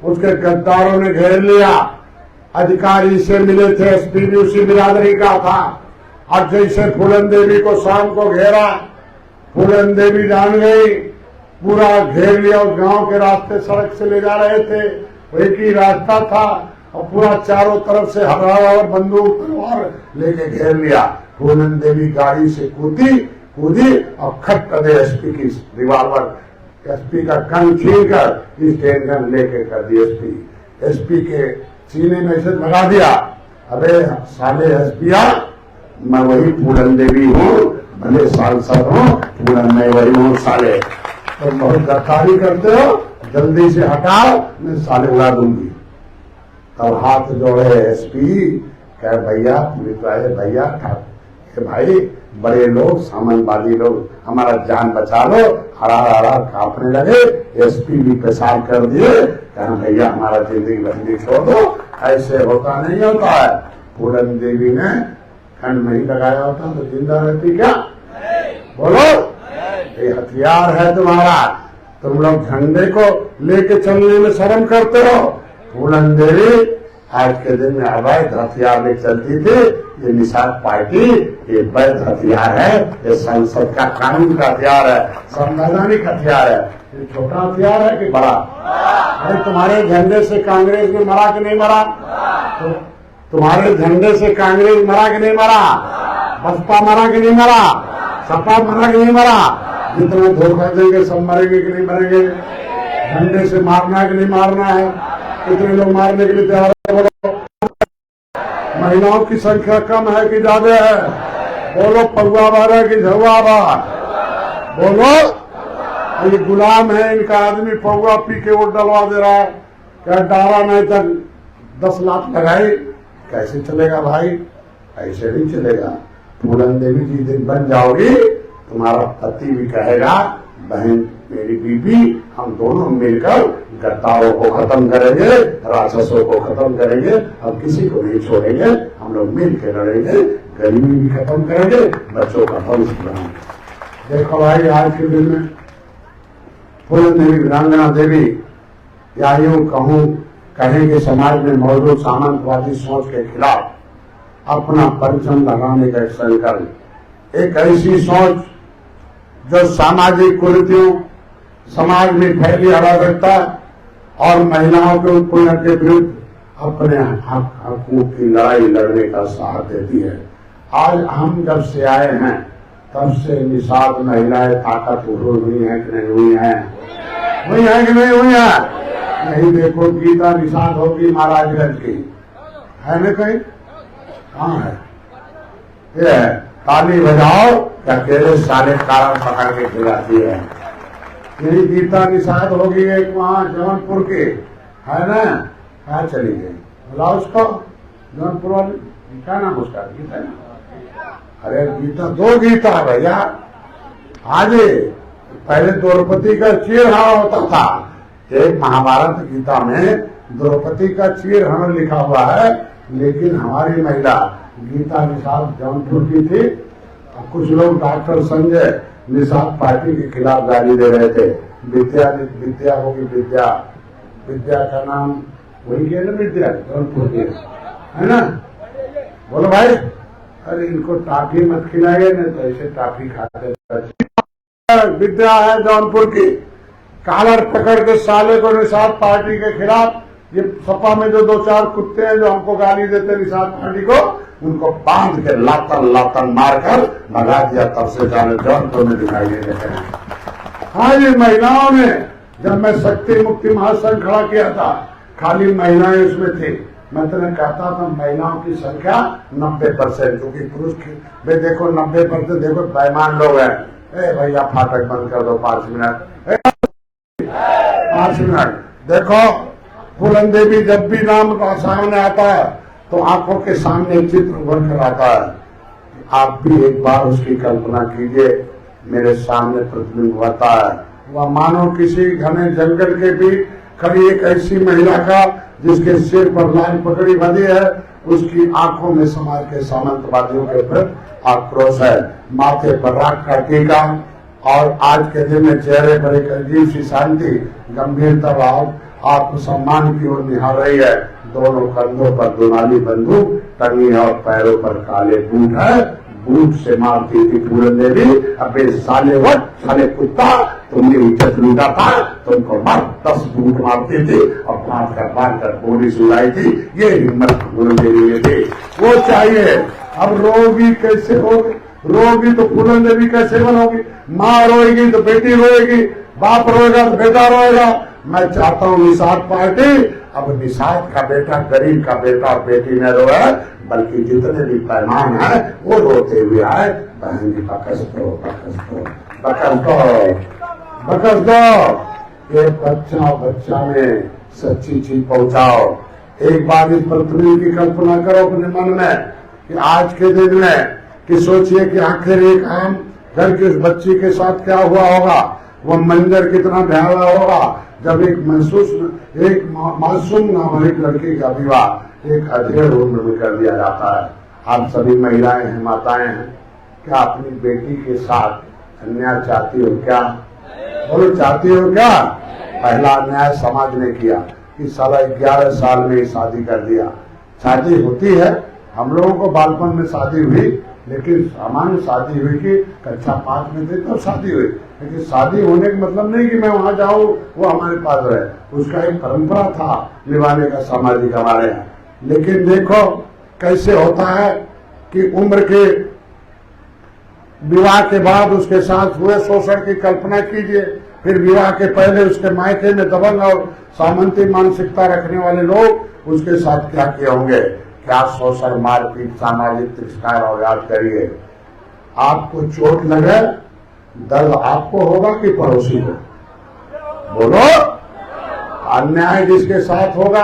उसके गद्दारों ने घेर लिया। अधिकारी से मिले थे, एसपी भी उसी बिरादरी का था। अब जैसे फूलन देवी को शाम को घेरा, फूलन देवी जान गई, पूरा घेर लिया। उस गांव के रास्ते सड़क से ले जा रहे थे, एक ही रास्ता था और पूरा चारों तरफ से हथियार बंदूक तलवार लेके घेर लिया। फूलन देवी गाड़ी से कूदी और खट कर दे एसपी की रिवॉल्वर, एसपी का गन छीन कर इस गन लेके कर दी एसपी के सीने में ऐसे लगा दिया। अबे साले एसपिया, मैं वही फूलन देवी हूँ, भले सांसद हूँ, फूलन मैं वही हूँ साले। तो बहुत गद्दारी करते हो, जल्दी से हटाओ, मैं साले उड़ा दूंगी। तब हाथ जोड़े एसपी, कह भैया पुलिस वाले भैया, भाई बड़े लोग, सामंतवादी लोग, हमारा जान बचा लो। हरा कांपने लगे। एसपी भी पेशाब कर दिए, कहा भैया हमारा जिंदगी छोड़ दो, ऐसे होता नहीं होता है। फूलन देवी ने खंड नहीं लगाया होता तो जिंदा रहती क्या? बोलो, ये हथियार है तुम्हारा, तुम लोग झंडे को लेके चलने में शर्म करते हो। फूलन देवी आज के दिन में अवैध हथियार ले चलती थी। ये निषाद पार्टी ये वैध हथियार है, ये संसद का कानून का हथियार है, संवैधानिक हथियार है। ये छोटा हथियार है कि बड़ा? अरे तुम्हारे झंडे से कांग्रेस ने मरा कि नहीं मरा? तो तुम्हारे झंडे से कांग्रेस मरा कि नहीं मरा? बसपा मरा कि नहीं मरा? सपा मरा कि नहीं मरा? जितना धोखा देंगे सब मरेंगे कि नहीं मरेंगे? झंडे से मारना है कि नहीं मारना है? कितने लोग मारने के लिए तैयार है? महिलाओं की संख्या कम है कि ज्यादा है? बोलो, पौवा बारह की झुआ बार? बोलो, ये गुलाम है, इनका आदमी पौवा पी के वोट डलवा दे रहा है। क्या डाला नहीं तक 10 लाख लगाई, कैसे चलेगा भाई? ऐसे नहीं चलेगा। फूलन देवी जी दिन बन जाओगी, तुम्हारा पति भी कहेगा बहन मेरी बीबी, हम दोनों मिलकर गद्दारों को खत्म करेंगे, राक्षसों को खत्म करेंगे, हम किसी को नहीं छोड़ेंगे, हम लोग मिल के लड़ेंगे, गरीबी भी खत्म करेंगे, बच्चों का भविष्य बनाएंगे। देखो भाई, आज के दिन में फूलन देवी, वीरांगना देवी, या यूं कहेंगे समाज में मौजूद सामंतवादी सोच के खिलाफ अपना परचम लगाने का एक संकल्प, एक ऐसी सोच जो सामाजिक कुरीतियों समाज में फैली अराजकता और महिलाओं के उत्पीड़न के विरुद्ध अपने हकों की लड़ाई लड़ने का साथ देती है। आज हम जब से आए हैं तब से निषाद महिलाएं ताकतवर हुई हैं कि नहीं हुई हैं? हुई है कि नहीं हुई है? नहीं, देखो गीता निषाद होगी महाराजगंज की, है ना? कहीं कहाँ है? ये है, ताली बजाओ क्या केले साले कारण पकड़ के खिलाती है। यही गीता निषाद होगी एक वहाँ जौनपुर की, है ना? कहाँ चली गई? बुलाओ उसको, जौनपुर वाली, क्या नाम उसका? गीता ना? अरे गीता, 2 गीता है भैया। आज पहले द्रौपदी का चीरहरण होता था, एक महाभारत गीता में द्रौपदी का चीरहरण लिखा हुआ है, लेकिन हमारी महिला गीता निषाद जौनपुर की थी। कुछ लोग डॉक्टर संजय निषाद पार्टी के खिलाफ गाली दे रहे थे। विद्या होगी, विद्या का नाम वही है ना, विद्या जौनपुर की, है ना? बोलो भाई, अरे इनको टाफी मत खिलाइए, नहीं तो ऐसे टाफी खाते। विद्या है जौनपुर की, कॉलर पकड़ के साले को निषाद पार्टी के खिलाफ, ये सपा में जो 2-4 कुत्ते हैं जो हमको गाली देते निषाद पार्टी को, उनको बांध के लातन मारकर भगा दिया। तब से जाने जौनपुर में दिखाई दे रहे हैं। हाँ, ये महिलाओं ने, जब मैं शक्ति मुक्ति महासंघ खड़ा किया था, खाली महिलाएं उसमें थी। मैं तुम्हें कहता था महिलाओं की संख्या 90%, क्योंकि पुरुष की भाई देखो 90%, देखो बेईमान लोग हैं। ए भैया फाटक बंद कर दो 5 मिनट, 5 मिनट। देखो फूलन देवी जब भी नाम सामने आता है तो आंखों के सामने चित्र उभर कर आता है। आप भी एक बार उसकी कल्पना कीजिए, मेरे सामने प्रतिबिंब होता है। वह मानो किसी घने जंगल के बीच खड़ी एक ऐसी महिला का जिसके सिर पर लाल पगड़ी बंधी है, उसकी आंखों में समाज के सामंतवादियों के प्रति आक्रोश है, माथे पर राख का टीका और आज के दिन में चेहरे पर एक अजीब सी शांति, गंभीरता भाव, आत्मसम्मान की ओर निहार रही है। दोनों कंधों पर दुनाली बंदूक टंगी है और पैरों पर काले बूट है। बूट से मारती थी पूरन देवी, अबे साले वट, साले कुत्ता, तुमने इज्जत लूटा था, तुमको मार 10 बूट मारती थी और बांध कर पुलिस उड़ाई थी। ये हिम्मत पूरन देवी में थी। वो चाहिए। अब रोगी कैसे होगी? रोगी तो पूरन देवी कैसे बनोगी? माँ रोएगी तो बेटी रोएगी, बाप रोएगा तो बेटा रोएगा। मैं चाहता हूँ निषाद पार्टी अब निषाद का बेटा, गरीब का बेटा और बेटी न रोए, बल्कि जितने भी पैमान है वो रोते हुए आए। बहन जी बकस दो, बकस दो, बकस दो, बकस दो। एक बच्चा में सच्ची चीज पहुंचाओ। एक बार इस पृथ्वी की कल्पना करो अपने मन में कि आज के दिन में कि सोचिए कि आखिर एक आम घर की उस बच्ची के साथ क्या हुआ होगा। वो मंजर कितना भयावह होगा जब एक मासूम नाबालिग लड़की का विवाह एक अधेड़ उम्र में कर दिया जाता है। आप सभी महिलाएं हैं, माताएं हैं, क्या अपनी बेटी के साथ अन्याय चाहती हो? क्या बोलो, चाहती हो क्या? पहला अन्याय समाज ने किया कि साला 11 साल में शादी कर दिया। शादी होती है, हम लोगों को बालपन में शादी हुई, लेकिन सामान्य शादी हुई कि कक्षा 5 में थे तब शादी हुई। लेकिन शादी होने का मतलब नहीं कि मैं वहां जाऊं वो हमारे पास रहे। उसका एक परंपरा था निभाने का सामाजिक हमारे यहाँ। लेकिन देखो कैसे होता है कि उम्र के विवाह के बाद उसके साथ हुए शोषण की कल्पना कीजिए। फिर विवाह के पहले उसके मायके में दबंग और सामंती मानसिकता रखने वाले लोग उसके साथ क्या किए होंगे। क्या शोषण, मारपीट, सामाजिक तिरस्कार। और याद करिए, आपको चोट लगे दर्द आपको होगा कि पड़ोसी को? बोलो। अन्याय जिसके साथ होगा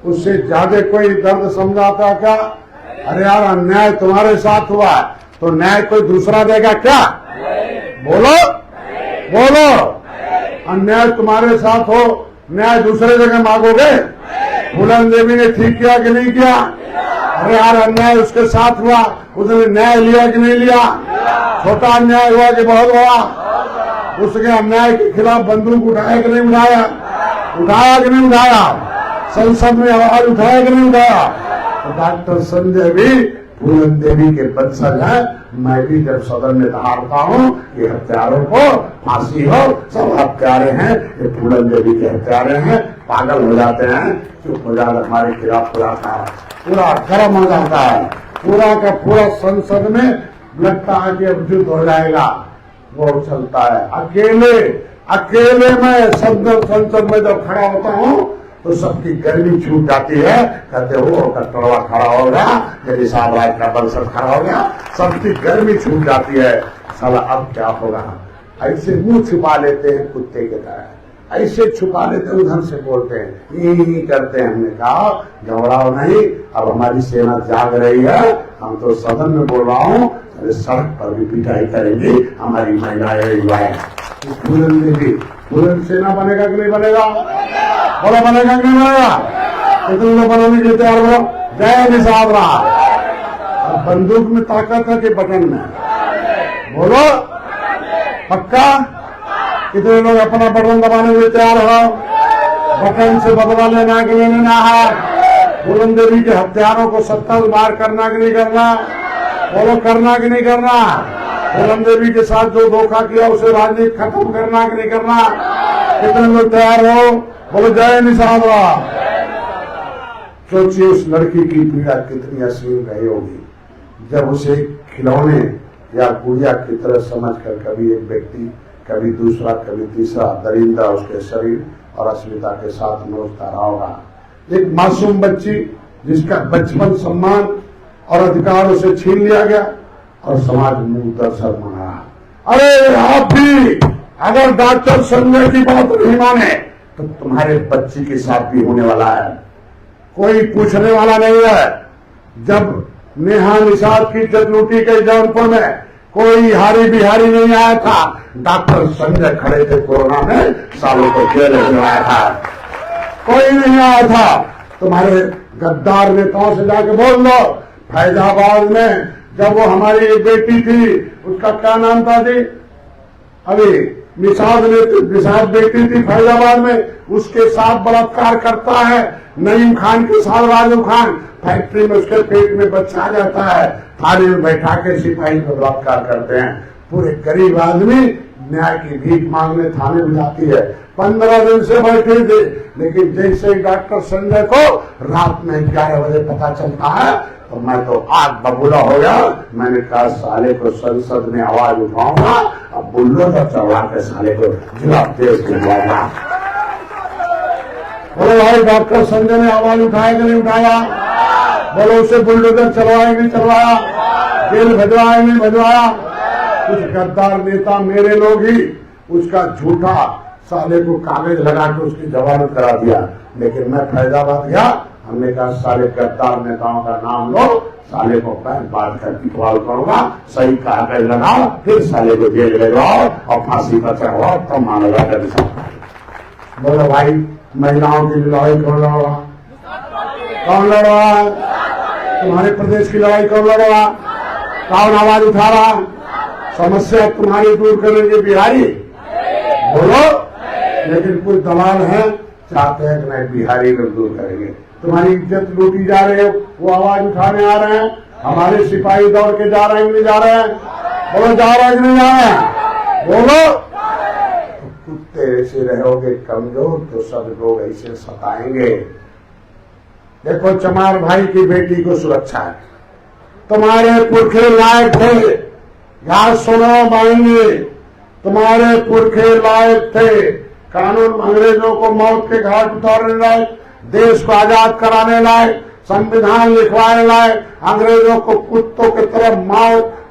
उससे ज्यादा कोई दर्द समझाता क्या? अरे यार, अन्याय तुम्हारे साथ हुआ तो न्याय कोई दूसरा देगा क्या? बोलो बोलो। अन्याय तुम्हारे साथ हो, न्याय दूसरे जगह मांगोगे? पूरन देवी ने ठीक किया कि नहीं किया? अरे यार, अन्याय उसके साथ हुआ, उसने न्याय लिया कि नहीं लिया? छोटा अन्याय हुआ कि बहुत हुआ? उसके अन्याय के खिलाफ बंदूक उठाया कि नहीं उठाया? उठाया कि नहीं उठाया? संसद में आवाज उठाया कि नहीं उठाया? तो डॉक्टर संजय भी पूरन देवी के वंशज हैं। मैं भी जब सदन में दहाड़ता हूँ कि हत्यारों को फांसी हो, सब हत्यारे हैं, ये पूरन देवी के हत्यारे हैं, पागल हो जाते हैं, चुप हो जाते, हमारे खिलाफ पूरा गर्म हो जाता है। पूरा का पूरा संसद में लगता है कि अब युद्ध हो जाएगा। वो चलता है अकेले में संसद में जब खड़ा होता हूँ तो सबकी गर्मी छूट जाती है। कहते हो कटोरा खड़ा हो गया, यदि साहब राज का बंसर खड़ा हो गया, सबकी गर्मी छूट जाती है। साला अब क्या होगा? ऐसे मुंह छुपा लेते हैं कुत्ते के तरह, ऐसे छुपा लेते, उधर से बोलते हैं, यही करते हैं। हमने कहा घबराओ नहीं, अब हमारी सेना जाग रही है। हम तो सदन में बोल रहा हूँ, सड़क पर भी पिटाई करेंगी हमारी महिलाएं युवाएं। पूरन सेना बनेगा कि नहीं बनेगा? बोलो, बनेगा कि नहीं बनेगा? कितने लोग बनाने के लिए तैयार हो? जय निषाद राज। बंदूक में ताकत है कि बटन में? बोलो, पक्का? कितने लोग अपना बटन दबाने के लिए तैयार हो? बटन से बदला लेना कि नहीं लेना है? पूरन देवी के हत्यारों को 70 बार करना कि नहीं करना? बोलो, करना कि नहीं करना? पूरन देवी के साथ जो धोखा किया उसे राजनीति खत्म करना कि नहीं करना? कितने लोग तैयार हो? बोलो, जय निषाद राज। सोचिए उस लड़की की पीड़ा कितनी असीम रही होगी जब उसे खिलौने या गुड़िया की तरह समझकर कभी एक व्यक्ति, कभी दूसरा, कभी तीसरा दरिंदा उसके शरीर और अस्मिता के साथ नोचता रहा होगा। एक मासूम बच्ची जिसका बचपन, सम्मान और अधिकार उसे छीन लिया गया और समाज मुंह दर्शक मना। अरे आप भी अगर डॉक्टर संजय की बात नहीं माने तो तुम्हारे बच्ची के साथ भी होने वाला है। कोई पूछने वाला नहीं है। जब नेहा निषाद की जगलूटी के जौनपुर में कोई हारी बिहारी नहीं आया था, डॉक्टर संजय खड़े थे कोरोना में, सालों को जेल में आया था, कोई नहीं आया था। तुम्हारे गद्दार नेताओं से जाके बोल दो, फैजाबाद में जब वो हमारी एक बेटी थी, उसका क्या नाम था जी? अभी निषाद बेटी थी फैजाबाद में, उसके साथ बलात्कार करता है नईम खान के साथ राजू खान। फैक्ट्री में उसके पेट में बच्चा आ जाता है, थाने में बैठा के सिपाही पर बलात्कार करते हैं। पूरे गरीब आदमी न्याय की भीख मांगने थाने में जाती है। 15 दिन से बैठे थे, लेकिन जैसे ही डॉक्टर संजय को रात में 11 बजे पता चलता है तो मैं तो आग बबूला हो गया। मैंने कहा साले को संसद में आवाज उठाऊंगा, अब बुल्डोजर चढ़वा के साले को जिला देश दिलवाऊंगा। बोलो भाई, डॉक्टर संजय ने आवाज उठाया कि नहीं उठाया? बोलो उसे बुल्डोजर चलवाया नहीं चलवाया? जेल भिजवाया नहीं भिजवाया? कुछ गद्दार नेता मेरे लोग ही उसका झूठा साले को कागज लगा के उसकी जमानत करा दिया। लेकिन मैं फैजाबाद गया, हमने कहा साले गद्दार नेताओं का नाम लो, साले को पैर बांध कर पिटवाल करूंगा, सही कागज लगाओ, फिर साले को जेल ले जाओ और फांसी पर चढ़ाओ, तो मानवता कर सकता। बोलो भाई, महिलाओं की लड़ाई कौन लड़ रहा? कौन लड़ रहा है? तुम्हारे प्रदेश की लड़ाई कौन लड़ रहा? कौन आवाज उठा रहा? समस्या तुम्हारी दूर करेंगे बिहारी? बोलो। लेकिन कुछ दलाल हैं, चाहते हैं कि नहीं बिहारी लोग दूर करेंगे। तुम्हारी इज्जत लूटी जा रहे हो, वो आवाज उठाने आ रहे हैं। हमारे सिपाही दौड़ के जा रहे हैं कि नहीं जा रहे हैं? बोलो, जा रहे हैं कि नहीं जा रहे हैं? बोलो। तो कुत्ते ऐसे रहोगे कमजोर तो सब लोग ऐसे सताएंगे। देखो, चमार भाई की बेटी को सुरक्षा है। तुम्हारे पुरखे लायक थे, याद सुनो मांगे, तुम्हारे पुरखे लायक थे कानून अंग्रेजों को मौत के घाट उतारने लायक, देश को आजाद कराने लायक, संविधान लिखवाने लायक, अंग्रेजों को कुत्तों की तरफ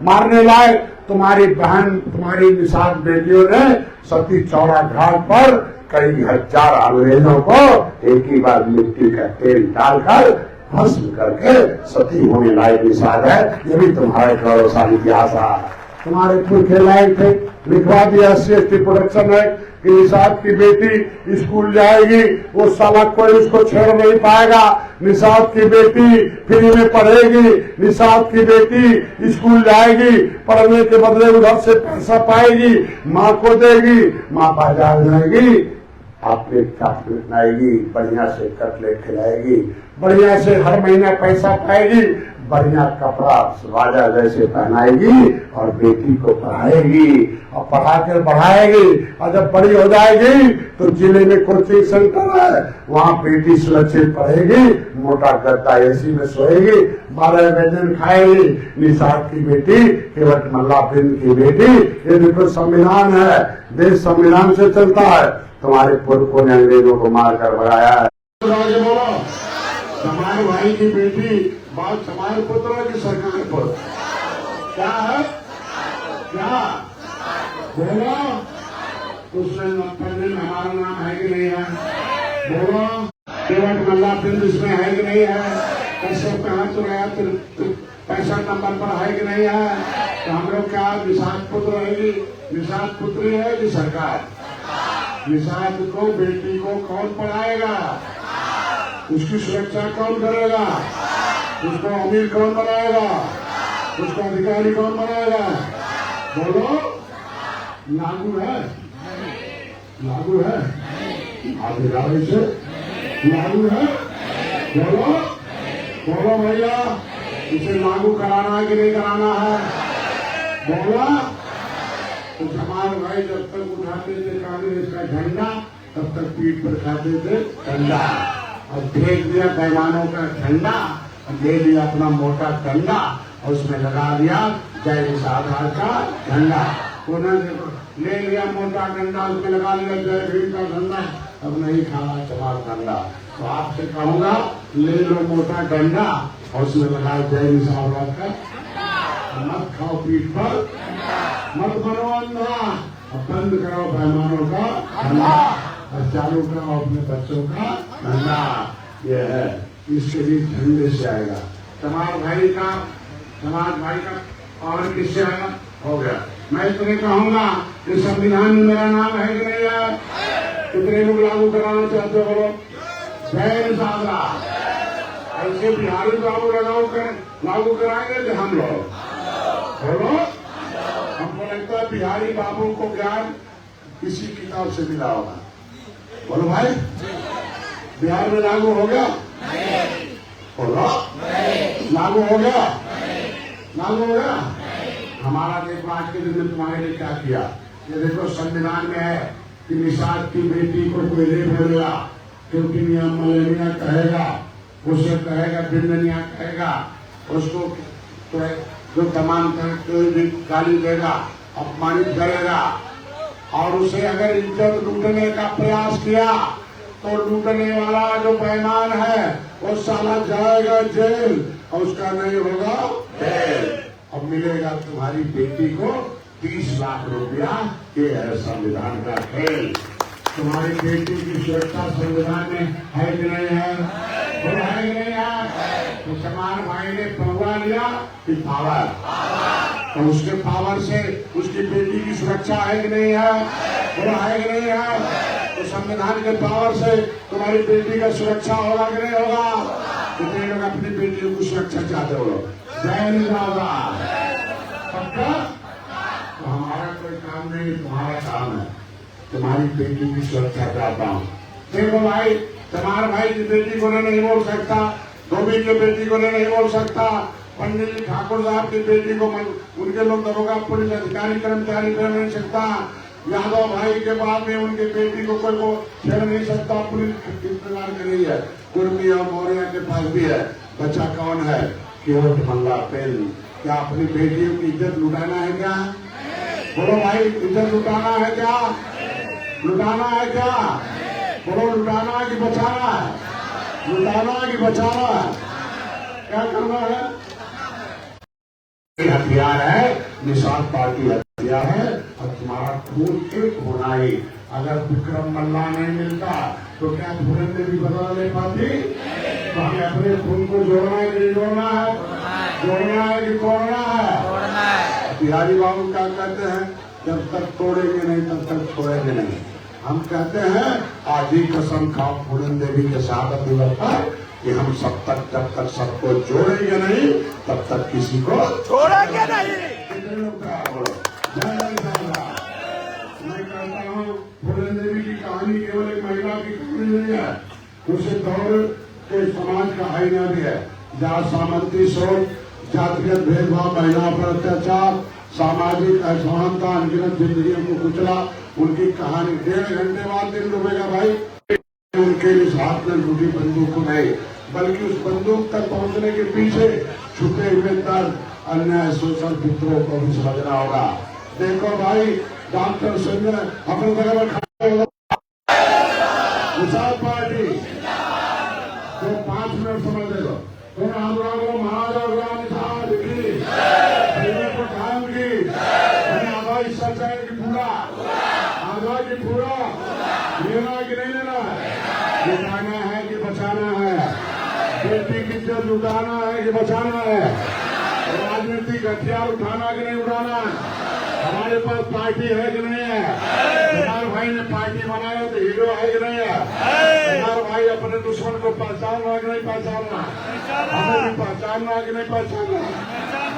मारने लायक तुम्हारी बहन, तुम्हारी निषाद बेटियों ने सती चौरा घाट पर कई हजार अंग्रेजों को एक ही बार मिट्टी का तेल डालकर भस्म करके सती होने लायक निषाद है। ये भी तुम्हारा गौरवशाली इतिहास है। तुम्हारे पुरखे लायक थे, लिखवा दिया SC/ST प्रोटेक्शन एक्ट कि निषाद की बेटी स्कूल जाएगी, वो साला कोई उसको छेड़ नहीं पाएगा। निषाद की बेटी फ्री में पढ़ेगी, निषाद की बेटी स्कूल जाएगी, पढ़ने के बदले उधर से पैसा पाएगी, माँ को देगी, माँ बाजार जाएगी, आपके चॉकलेट लाएगी, बढ़िया से कटलेट खिलाएगी, बढ़िया से हर महीना पैसा पाएगी, बढ़िया कपड़ा राजा जैसे पहनाएगी और बेटी को पढ़ाएगी और पढ़ा कर बढ़ाएगी। और जब बड़ी हो जाएगी तो जिले में कोचिंग सेंटर है, वहाँ बेटी सुरक्षित पढ़ेगी, मोटा गद्दा AC में सोएगी, 12 व्यंजन खाएगी। निषाद की बेटी केवट मल्ला बिंद की बेटी, ये देखो संविधान है, देश संविधान से चलता है। तुम्हारे पुरखों ने अंग्रेजों को मारकर भगाया है। हमारे भाई की बेटी बात हमारे पुत्र की सरकार पर क्या है? क्या बोलो? उसमें पढ़ने में हमारा नाम है कि नहीं है? बोलो। केवट मल्ला बिंद इसमें है कि नहीं है? कैसे कहा तो रहा 65 नंबर पर है कि नहीं है? तो हम लोग क्या निषाद पुत्र रहेगी? निषाद पुत्री है कि सरकार? निषाद को, बेटी को कौन पढ़ाएगा? उसकी सुरक्षा कौन करेगा? उसको अमीर कौन बनाएगा? उसको अधिकारी कौन बनाएगा? बोलो। लागू है? लागू है? अधिकारी से लागू है? बोलो। बोलो भैया, इसे लागू कराना है कि नहीं कराना है? बोला। तो समाज भाई जब तक उठाते थे कांग्रेस का झंडा, तब तक पीठ पर खाते थे डंडा, और फेंक दिया पैमानों का झंडा, ले लिया अपना मोटा डंडा और उसमें लगा दिया जय निषाद का झंडा। उन्होंने ले लिया मोटा डंडा, उसमें लगा लिया जय भीम का झंडा, अब नहीं खाना चमार डंडा। तो आपसे कहूंगा, ले लो मोटा डंडा और उसमें लगा जय निषाद का, मत खाओ पीठ पर, मत बनो अंधा, और बंद करो पैमानों का धंधा और चालू करो अपने बच्चों का धंधा। ये है, इसके लिए झंडे से आएगा। समाज भाई का और किससे आएगा? हो गया। मैं तुम्हें कहूंगा कि संविधान में मेरा नाम है कि नहीं है? कितने लोग लागू कराना चाहते हो? बोलो। जय निषाद। ऐसे बिहारी लागू कराएंगे कि हम लोग? बोलो। हमको लगता है बिहारी बाबू को ज्ञान किसी किताब से मिला होगा। बोलो भाई, बिहार में लागू हो गया? बोलो, लागू हो गया? लागू हो गया? हमारा देखो आज के दिन में तुम्हारे लिए क्या किया। ये देखो संविधान में है कि निषाद की बेटी को कोई ले बोलेगा, क्योंकि नियम मलेरिया कहेगा, उसे कहेगा बिंदनिया कहेगा, उसको तो जो तमाम गाली देगा, अपमानित करेगा, और उसे अगर इज्जत लूटने का प्रयास किया तो लूटने वाला जो बेईमान है वो साला जाएगा जेल, और उसका नहीं होगा जेल। अब मिलेगा तुम्हारी बेटी को 30 लाख रुपया। ये है संविधान का खेल। तुम्हारी बेटी की सुरक्षा संविधान में है कि नहीं है? वो है कि नहीं है? तो समान भाई ने पहुंचा लिया कि पावर, तो उसके पावर से उसकी बेटी की सुरक्षा है कि नहीं है? वो है कि नहीं है? तो संविधान के पावर से तुम्हारी बेटी का सुरक्षा होगा कि नहीं होगा? कितने लोग अपनी बेटियों की सुरक्षा चाहते हो? जय निराला पक्का। तो हमारा कोई काम नहीं, तुम्हारा काम है। तुम्हारी बेटी की सुरक्षा चाहता हूँ। देखो भाई, तुम्हारे भाई की बेटी को नहीं बोल सकता, धोबी की बेटी को नहीं बोल सकता, पंडित जी ठाकुर साहब की बेटी को उनके लोग दरोगा पुलिस अधिकारी कर्मचारी कर नहीं सकता, यादव भाई के बाद में उनकी बेटी को कोई को छेड़ नहीं सकता। पुलिस इंतजार कर रही है। कुर्मी और मौर्य के पास भी है। बच्चा कौन है? केवट मल्ला पेल। क्या अपनी बेटियों की इज्जत लुटाना है क्या? बोलो भाई, इज्जत लुटाना है क्या? लुटाना है क्या? बोलो, लुटाना है कि बचाना है? लुटाना है कि बचाना है? क्या करना है? हथियार है, निषाद पार्टी हथियार है, और तुम्हारा खून एक होना ही। अगर विक्रम मल्ला नहीं मिलता तो क्या फूलन ने भी बदला नहीं पाती? तो हमें अपने खून को जोड़ना है कि नहीं जोड़ना है? जोड़ना है कि तोड़ना है? बिहारी बाबू क्या कहते हैं? जब तक तोड़ेंगे नहीं तब तक छोड़ेंगे नहीं। हम कहते हैं आज ही कसम खाओ फूलन देवी के शहादत दिवस पर कि हम जब तक सबको जोड़ेंगे नहीं तब तक किसी को छोड़ेंगे नहीं। मैं कहता हूँ फूलन देवी की कहानी केवल एक महिला की कहानी नहीं है, उसे दौर के समाज का आईना भी है, जहाँ सामंती सोच, जातिगत भेदभाव, महिलाओं पर अत्याचार, सामाजिक असमानता, अनगिनत जिंदगियों को कुचला, उनकी कहानी 1.5 घंटे बाद दिन डूबेगा भाई। उनके इस हाथ में लूटी बंदूक को नहीं, बल्कि उस बंदूक तक पहुंचने के पीछे छुपे हुए दर्द, अन्याय, शोषण, विद्रोह को भी समझना होगा। देखो भाई, डॉक्टर संजय अपने जगह पर खड़े हो, निषाद पार्टी तो 5 मिनट समझ ले लो। तो हम लोगों महाराजा निषाद की को कायम की आजादी सच्चाई की पूरा आजादी पूरा लेना कि नहीं लेना है? लुटाना है कि बचाना है? बेटी की इज्जत लुटाना है कि बचाना है? राजनीतिक हथियार उठाना कि नहीं उठाना है? हमारे पास पार्टी है कि नहीं है? हमारे भाई ने पार्टी बनाया तो हीरो है कि नहीं है? हमारे भाई अपने दुश्मन को पहचानना कि नहीं पहचानना? हमें भी पहचानना कि नहीं पहचानना?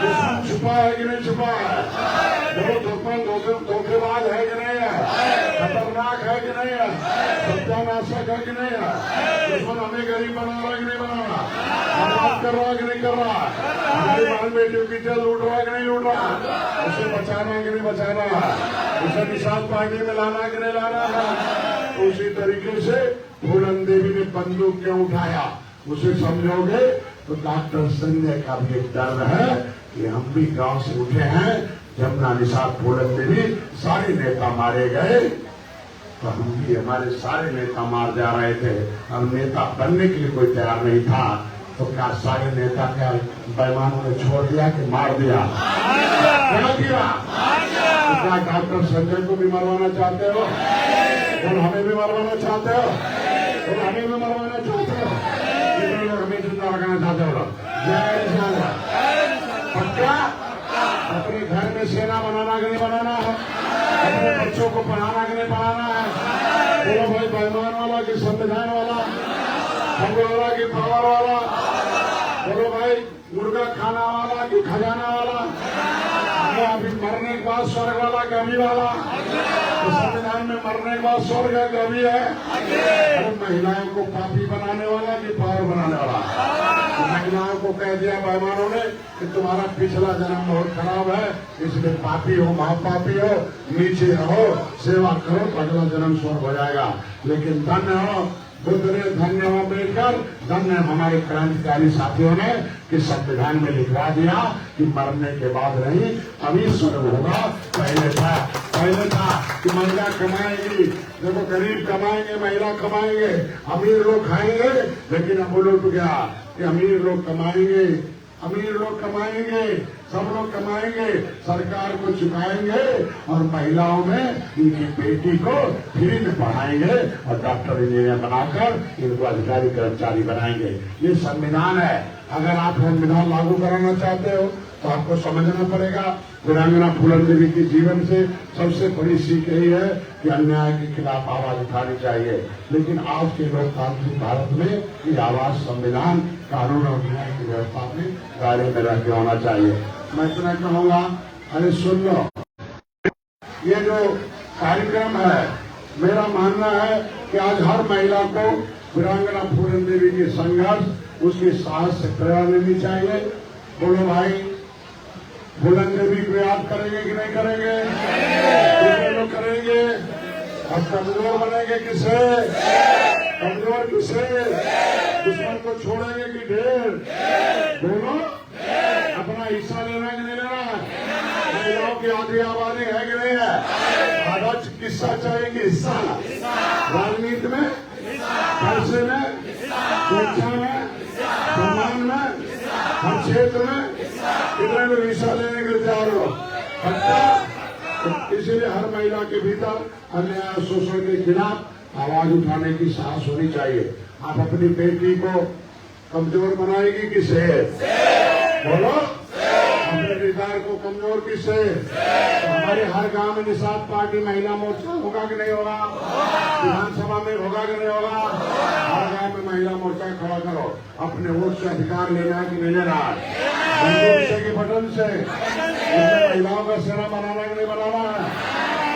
दुश्मन छुपा है कि नहीं छुपा है? वो दुश्मन धोखेबाज है कि नहीं है? खतरनाक है कि नहीं है? सत्यानाशक है कि नहीं है? दुश्मन हमें गरीब बना रहा है कि नहीं बना रहा? बर्बाद कर रहा है कि नहीं कर रहा? हमारी बहन बेटियों की इज्जत लूट रहा है कि नहीं लूट रहा? उसे बचाना है कि नहीं बचाना है? उसे निषाद पार्टी में लाना है कि नहीं लाना है? तो उसी तरीके से फूलन देवी ने बंदूक क्यों उठाया उसे समझोगे तो डॉक्टर संजय का भी एक दर्द है कि हम भी गांव से उठे हैं। जमुना निषाद फूलन देवी सारे नेता मारे गए तो हम भी, हमारे सारे नेता मार जा रहे थे। हम नेता बनने के लिए कोई तैयार नहीं था, तो क्या सारे नेता क्या बेईमानों ने छोड़ दिया कि मार दिया? क्या किया? तो क्या डॉक्टर संजय को भी मरवाना चाहते हो? और हमें भी मरवाना चाहते हो? और हमें भी मरवाना चाहते हो? कितने लोग हमें जिंदा रखना चाहते हो? जय निषाद पक्का। अपने घर में सेना बनाना कि नहीं बनाना है? अपने बच्चों को पढ़ाना कि नहीं पढ़ाना है? बोलो भाई, बेईमान वाला कि संविधान वाला? हम वाला कि पावर वाला? बोलो भाई, मुर्गा खाना वाला कि खजाना वाला? अरे अभी मरने के बाद स्वर्ग वाला कि अभी वाला? तो संविधान में मरने के बाद स्वर्ग है कि अभी है? अरे महिलाओं को पापी बनाने वाला कि पावर बनाने वाला? तो महिलाओं को कह दिया मेहमानों ने कि तुम्हारा पिछला जन्म बहुत खराब है, इसलिए पापी हो, महापापी हो, नीचे रहो, सेवा करो तो अगला जन्म स्वर्ग हो जाएगा। लेकिन धन्य हो बुद्ध ने, धन्य हो अम्बेडकर, धन्य हमारे क्रांतिकारी साथियों ने कि संविधान में लिखवा दिया कि मरने के बाद नहीं, अभी स्वर्ग होगा। पहले था कि महिला कमाएगी, देखो गरीब कमाएंगे, महिला कमाएंगे, अमीर लोग खाएंगे। लेकिन अब उलट गया कि अमीर लोग कमाएंगे, सब लोग कमाएंगे, सरकार को चुकाएंगे और महिलाओं में इनकी बेटी को फ्री में पढ़ाएंगे और डॉक्टर इंजीनियर बनाकर इनको अधिकारी कर्मचारी बनाएंगे। ये संविधान है। अगर आप संविधान लागू कराना चाहते हो तो आपको समझना पड़ेगा। वीरांगना फूलन देवी के जीवन से सबसे बड़ी सीख यही है कि अन्याय के खिलाफ आवाज उठानी चाहिए। लेकिन आज के लोकतांत्रिक भारत में ये आवाज संविधान, कानून और न्याय की व्यवस्था में दायरे में रह के होना चाहिए। मैं इतना कहूंगा, अरे सुन लो, ये जो कार्यक्रम है, मेरा मानना है कि आज हर महिला को वीरांगना फूलन देवी के संघर्ष, उसके साहस से प्रेरणा लेनी चाहिए। बोलो भाई, फूलन देवी को याद करेंगे कि नहीं करेंगे? लोग करेंगे। और कमजोर बनेंगे किसे? दुश्मन को छोड़ेंगे कि ढेर? बोलो, अपना हिस्सा लेना कि नहीं लेना? महिलाओं की आधी आबादी है कि नहीं है? आधा किस्सा चाहेंगे, हिस्सा राजनीति में, पैसे में, शिक्षा में, सम्मान में, हर क्षेत्र में कितने लोग हिस्सा लेने के लिए तैयार हो? तो इसीलिए हर महिला के भीतर अन्याय शोषण के खिलाफ आवाज उठाने की साहस होनी चाहिए। आप अपनी बेटी को कमजोर बनाएगी किसे? बोलो, अपने अधिकार को कमजोर किसे? तो हमारे हर गांव में निषाद पार्टी महिला मोर्चा होगा कि नहीं होगा? विधानसभा में होगा कि नहीं होगा? हर गांव में महिला मोर्चा खड़ा करो। अपने वोट से अधिकार लेना है कि नहीं लेना है? के बटन से महिलाओं का सेना बनाना कि नहीं बनाना है?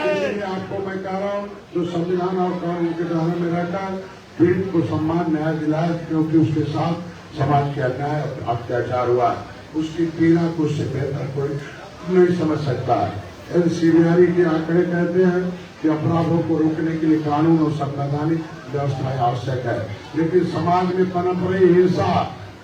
इसलिए आपको मैं कह रहा हूँ, जो संविधान और कानून के दायरे में रहकर पीड़ित को सम्मान न्याय दिलाए, क्योंकि उसके साथ समाज के अन्याय और अत्याचार हुआ, उसकी पीड़ा को उससे बेहतर कोई नहीं समझ सकता है। एनसीबीआई के आंकड़े कहते हैं कि अपराधों को रोकने के लिए कानून और संवैधानिक व्यवस्था आवश्यक है, लेकिन समाज में पनप रही हिंसा,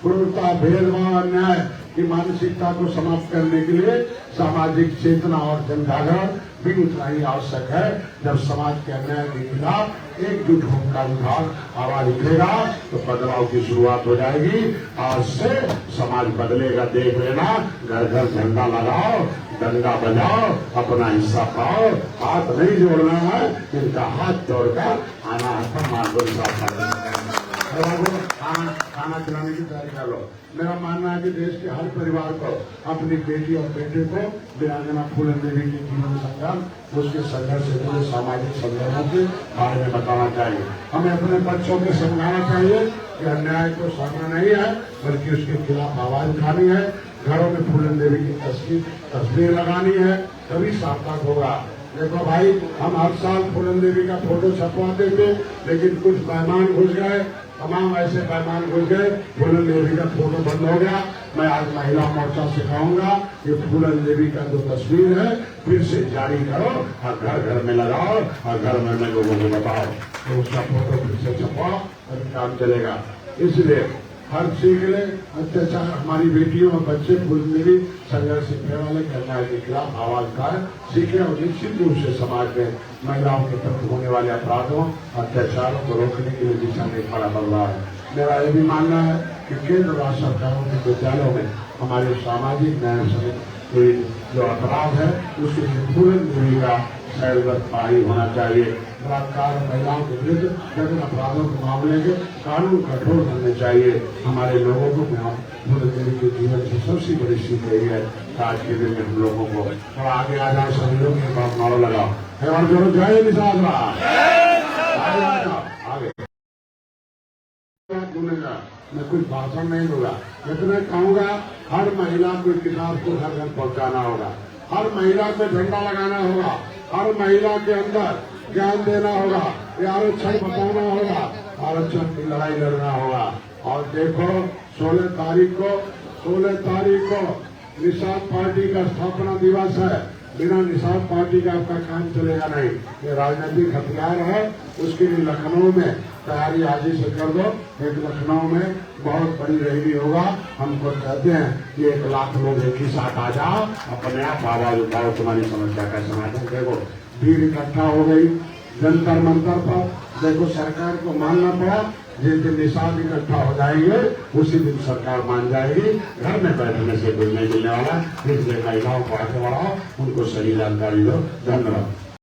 क्रूरता, भेदभाव, अन्याय की मानसिकता को समाप्त करने के लिए सामाजिक चेतना और जनजागरण भी उतना ही आवश्यक है। जब समाज के अन्याय के खिलाफ एकजुट होकर विभाग आवाज उठेगा तो बदलाव की शुरुआत हो जाएगी। आज से समाज बदलेगा, देख लेना। घर घर झंडा लगाओ, डंडा बजाओ, अपना हिस्सा पाओ। हाथ नहीं जोड़ना है, इनका हाथ जोड़कर आना है मार्गदर्शन। खाना खिलाने की तैयारी कर लो। मेरा मानना है कि देश के हर परिवार को अपनी बेटी और बेटे को वीरांगना फूलन देवी के जीवन संग्राम, उसके संघर्ष से जुड़े सामाजिक संदर्भों के बारे में बताना चाहिए। हमें अपने बच्चों को समझाना चाहिए कि अन्याय को सहना नहीं है, बल्कि उसके खिलाफ आवाज उठानी है। घरों में फूलन देवी की तस्वीर लगानी है, तभी सार्थक होगा। देखो भाई, हम हर साल फूलन देवी का फोटो छपवाते थे, लेकिन कुछ मेहमान घुस गए, तमाम ऐसे मेहमान घुस गए, फूलन देवी का फोटो बंद हो गया। मैं आज महिला मोर्चा से कहूंगा, ये फूलन देवी का जो तस्वीर है फिर से जारी करो और घर घर में लगाओ और घर में लोगों को बताओ, तो उसका फोटो फिर से छपाओ और काम चलेगा। इसलिए हर सीख ले, अत्याचार हमारी बेटियों और बच्चे फूलन देवी संघर्ष सीखने वाले अन्याय के खिलाफ आवाज उठाए, सीखे और निश्चित रूप से समाज में महिलाओं के प्रति होने वाले अपराधों, अत्याचारों को रोकने के लिए दिशा में बड़ा बदलाव है। मेरा यह भी मानना है कि केंद्र और राज्य सरकारों के विद्यालयों में हमारे सामाजिक न्याय समिति जो अपराध है उसके लिए फूलन देवी का शैलगत पारी होना चाहिए। बलात्कार महिलाओं के विरुद्ध जघन्य अपराधों के मामले के कानून कठोर बनने चाहिए। हमारे लोगों को फूलन देवी के जीवन से सबसे बड़ी सीख यही है। आज के दिन में हम लोगों को थोड़ा आगे आ जाए, सभी लोग के पास नारा लगाओ, और जो जय निषाद आगे सुनेगा। मैं कुछ भाषण नहीं दूंगा, लेकिन मैं कहूँगा हर महिला को किताब को घर घर पहुँचाना होगा। हर महिला पे झंडा लगाना होगा, हर महिला के अंदर ज्ञान देना होगा, ये आरक्षण बताना होगा, आरक्षण की लड़ाई लड़ना होगा। और देखो 16 तारीख को निषाद पार्टी का स्थापना दिवस है। बिना निषाद पार्टी का आपका काम चलेगा नहीं। ये राजनीतिक हथियार है, उसके लिए लखनऊ में तैयारी आज ही से कर दो। एक लखनऊ में बहुत बड़ी रैली होगा। हमको कहते हैं कि 1 लाख लोग एक ही साथ आ जाओ, अपने आप आवाज उठाओ, तुम्हारी समस्या का समाधान। देखो भीड़ इकट्ठा हो गई जंतर मंतर पर। देखो सरकार को मानना पड़ा, जिस दिन निषाद इकट्ठा हो जाएंगे उसी दिन सरकार मान जाएगी। घर में बैठने से कुछ नहीं मिलने वाला। इसलिए महिलाओं को आगे बढ़ाओ, उनको सही जानकारी दो। धन्यवाद।